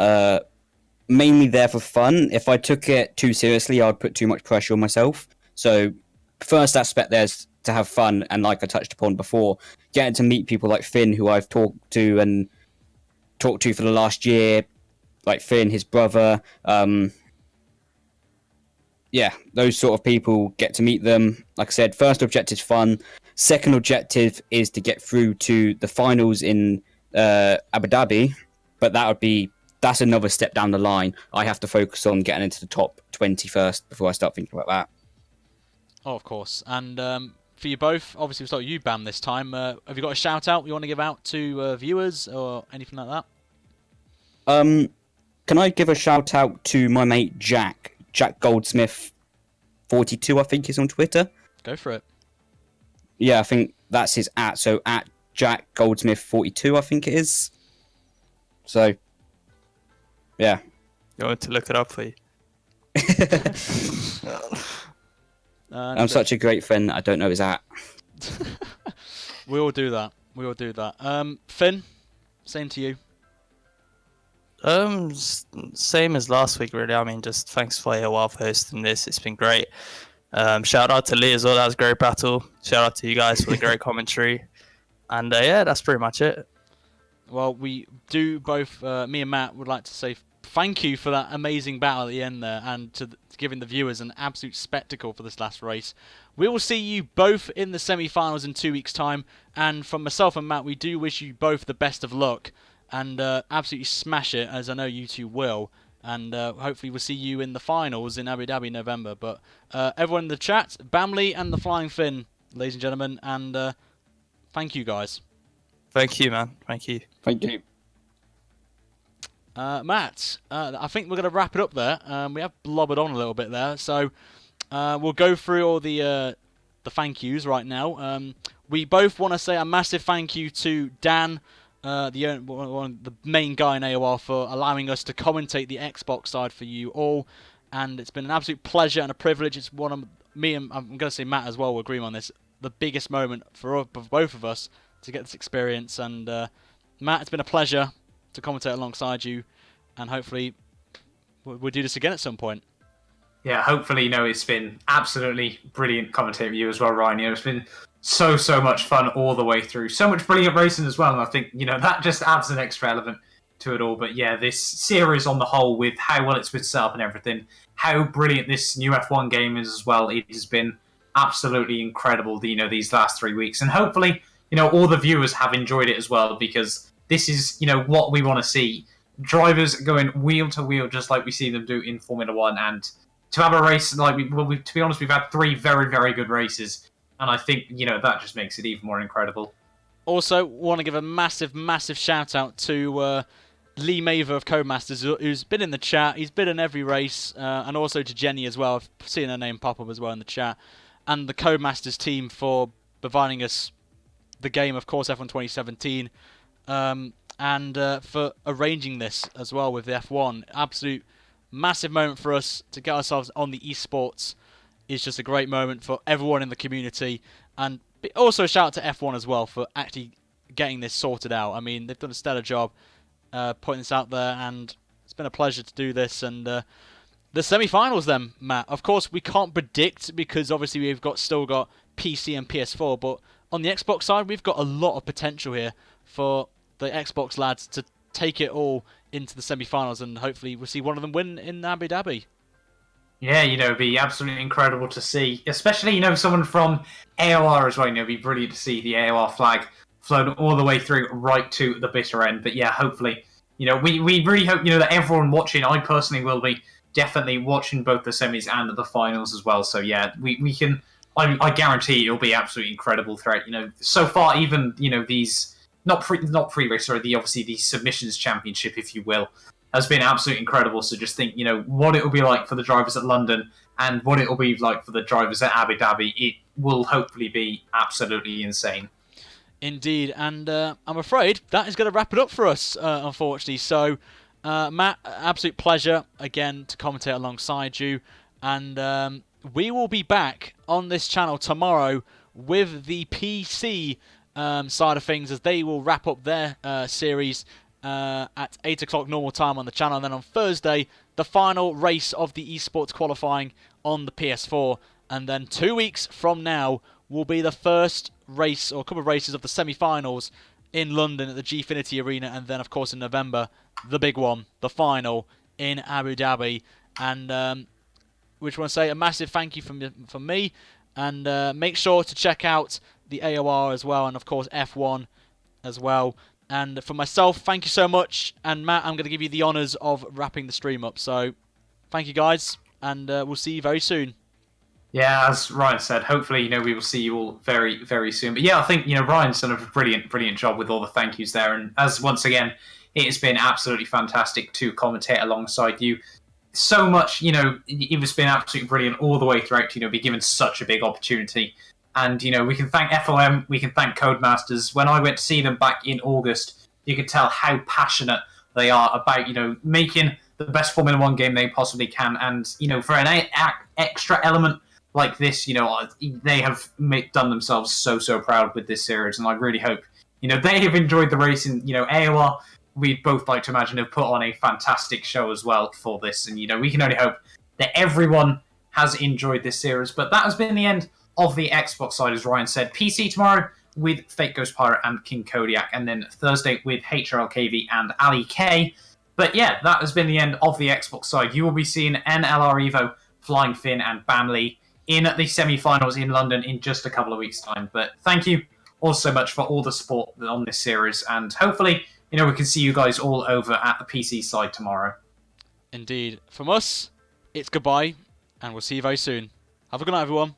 Mainly there for fun. If I took it too seriously, I'd put too much pressure on myself. So first aspect there's to have fun, and like I touched upon before, getting to meet people like Finn, who I've talked to for the last year, like Finn, his brother. Those sort of people, get to meet them. Like I said, first objective is fun. Second objective is to get through to the finals in Abu Dhabi, but that's another step down the line. I have to focus on getting into the top 20 first before I start thinking about that. Oh, of course. And for you both. Obviously, we'll start with you, Bam, this time. Have you got a shout-out you want to give out to viewers or anything like that? Can I give a shout-out to my mate Jack Goldsmith 42, I think is on Twitter? Go for it. Yeah, I think that's his @ so Jack Goldsmith 42, I think it is. So, yeah. You want to look it up for you? I'm such a great friend that I don't know his @ We all do that. We all do that. Finn, same to you. Same as last week, really. I mean, just thanks for AOR for hosting this. It's been great. Shout out to Leigh as well. That was a great battle. Shout out to you guys for the great commentary. And yeah, that's pretty much it. Well, we do both, me and Matt would like to say thank you for that amazing battle at the end there, and to giving the viewers an absolute spectacle for this last race. We will see you both in the semi-finals in 2 weeks' time, and from myself and Matt, we do wish you both the best of luck, and absolutely smash it, as I know you two will, and hopefully we'll see you in the finals in Abu Dhabi in November. But everyone in the chat, Bamley and the Flying Finn, ladies and gentlemen, and thank you guys. Thank you, man. Thank you. Thank you. Matt, I think we're going to wrap it up there. We have blobbered on a little bit there, so we'll go through all the thank yous right now. We both want to say a massive thank you to Dan, the main guy in AOR, for allowing us to commentate the Xbox side for you all, and it's been an absolute pleasure and a privilege. It's one of me and I'm going to say Matt as well will agree on this, the biggest moment for both of us to get this experience. And Matt, it's been a pleasure to commentate alongside you, and hopefully we'll do this again at some point. Yeah, hopefully, it's been absolutely brilliant commentating with you as well, Ryan. It's been so much fun all the way through. So much brilliant racing as well, and I think, that just adds an extra element to it all. But yeah, this series on the whole, with how well it's been set up and everything, how brilliant this new F1 game is as well, it has been absolutely incredible, these last 3 weeks. And hopefully, all the viewers have enjoyed it as well, because this is, what we want to see. Drivers going wheel to wheel, just like we see them do in Formula 1. And to have a race, to be honest, we've had 3 very, very good races. And I think, that just makes it even more incredible. Also, want to give a massive, massive shout out to Leigh Maver of Codemasters, who's been in the chat. He's been in every race. And also to Jenny as well. I've seen her name pop up as well in the chat. And the Codemasters team for providing us the game, of course, F1 2017. And for arranging this as well with the F1. Absolute massive moment for us to get ourselves on the esports. Is just a great moment for everyone in the community. And also a shout out to F1 as well for actually getting this sorted out. I mean, they've done a stellar job putting this out there, and it's been a pleasure to do this. And the semi-finals then, Matt. Of course, we can't predict because obviously we've still got PC and PS4, but on the Xbox side, we've got a lot of potential here for the Xbox lads to take it all into the semi-finals, and hopefully we'll see one of them win in Abu Dhabi. Yeah, it'd be absolutely incredible to see, especially, someone from AOR as well. It'd be brilliant to see the AOR flag flown all the way through right to the bitter end. But yeah, hopefully, we really hope, that everyone watching, I personally will be definitely watching both the semis and the finals as well. So yeah, we can, I guarantee it'll be absolutely incredible throughout, so far, even, these, not pre-race, sorry, obviously the submissions championship, if you will, has been absolutely incredible. So just think, what it will be like for the drivers at London and what it will be like for the drivers at Abu Dhabi. It will hopefully be absolutely insane. Indeed, and I'm afraid that is going to wrap it up for us, unfortunately. So, Matt, absolute pleasure again to commentate alongside you, and we will be back on this channel tomorrow with the PC side of things, as they will wrap up their series at 8 o'clock normal time on the channel. And then on Thursday, the final race of the esports qualifying on the PS4. And then 2 weeks from now will be the first race, or a couple of races, of the semi-finals in London at the Gfinity Arena. And then, of course, in November, the big one, the final in Abu Dhabi. And which I want to say a massive thank you from me. And make sure to check out the AOR as well, and of course F1 as well. And for myself, thank you so much. And Matt, I'm going to give you the honours of wrapping the stream up. So thank you guys, and we'll see you very soon. Yeah, as Ryan said, hopefully, we will see you all very, very soon. But yeah, I think, Ryan's done a brilliant job with all the thank yous there. And as once again, it has been absolutely fantastic to commentate alongside you. So much, it has been absolutely brilliant all the way throughout to, be given such a big opportunity. And, we can thank FOM, we can thank Codemasters. When I went to see them back in August, you could tell how passionate they are about, making the best Formula 1 game they possibly can. And, for an extra element like this, they have done themselves so proud with this series. And I really hope, they have enjoyed the race. And, AOR, we'd both like to imagine, have put on a fantastic show as well for this. And, we can only hope that everyone has enjoyed this series. But that has been the end of the Xbox side, as Ryan said. PC tomorrow with Fake Ghost Pirate and King Kodiak, and then Thursday with HRL KV and Ali K. But yeah, that has been the end of the Xbox side. You will be seeing NLR Evo, Flying Finn, and Bamley in the semi-finals in London in just a couple of weeks' time. But thank you all so much for all the support on this series, and hopefully, we can see you guys all over at the PC side tomorrow. Indeed. From us, it's goodbye, and we'll see you very soon. Have a good night, everyone.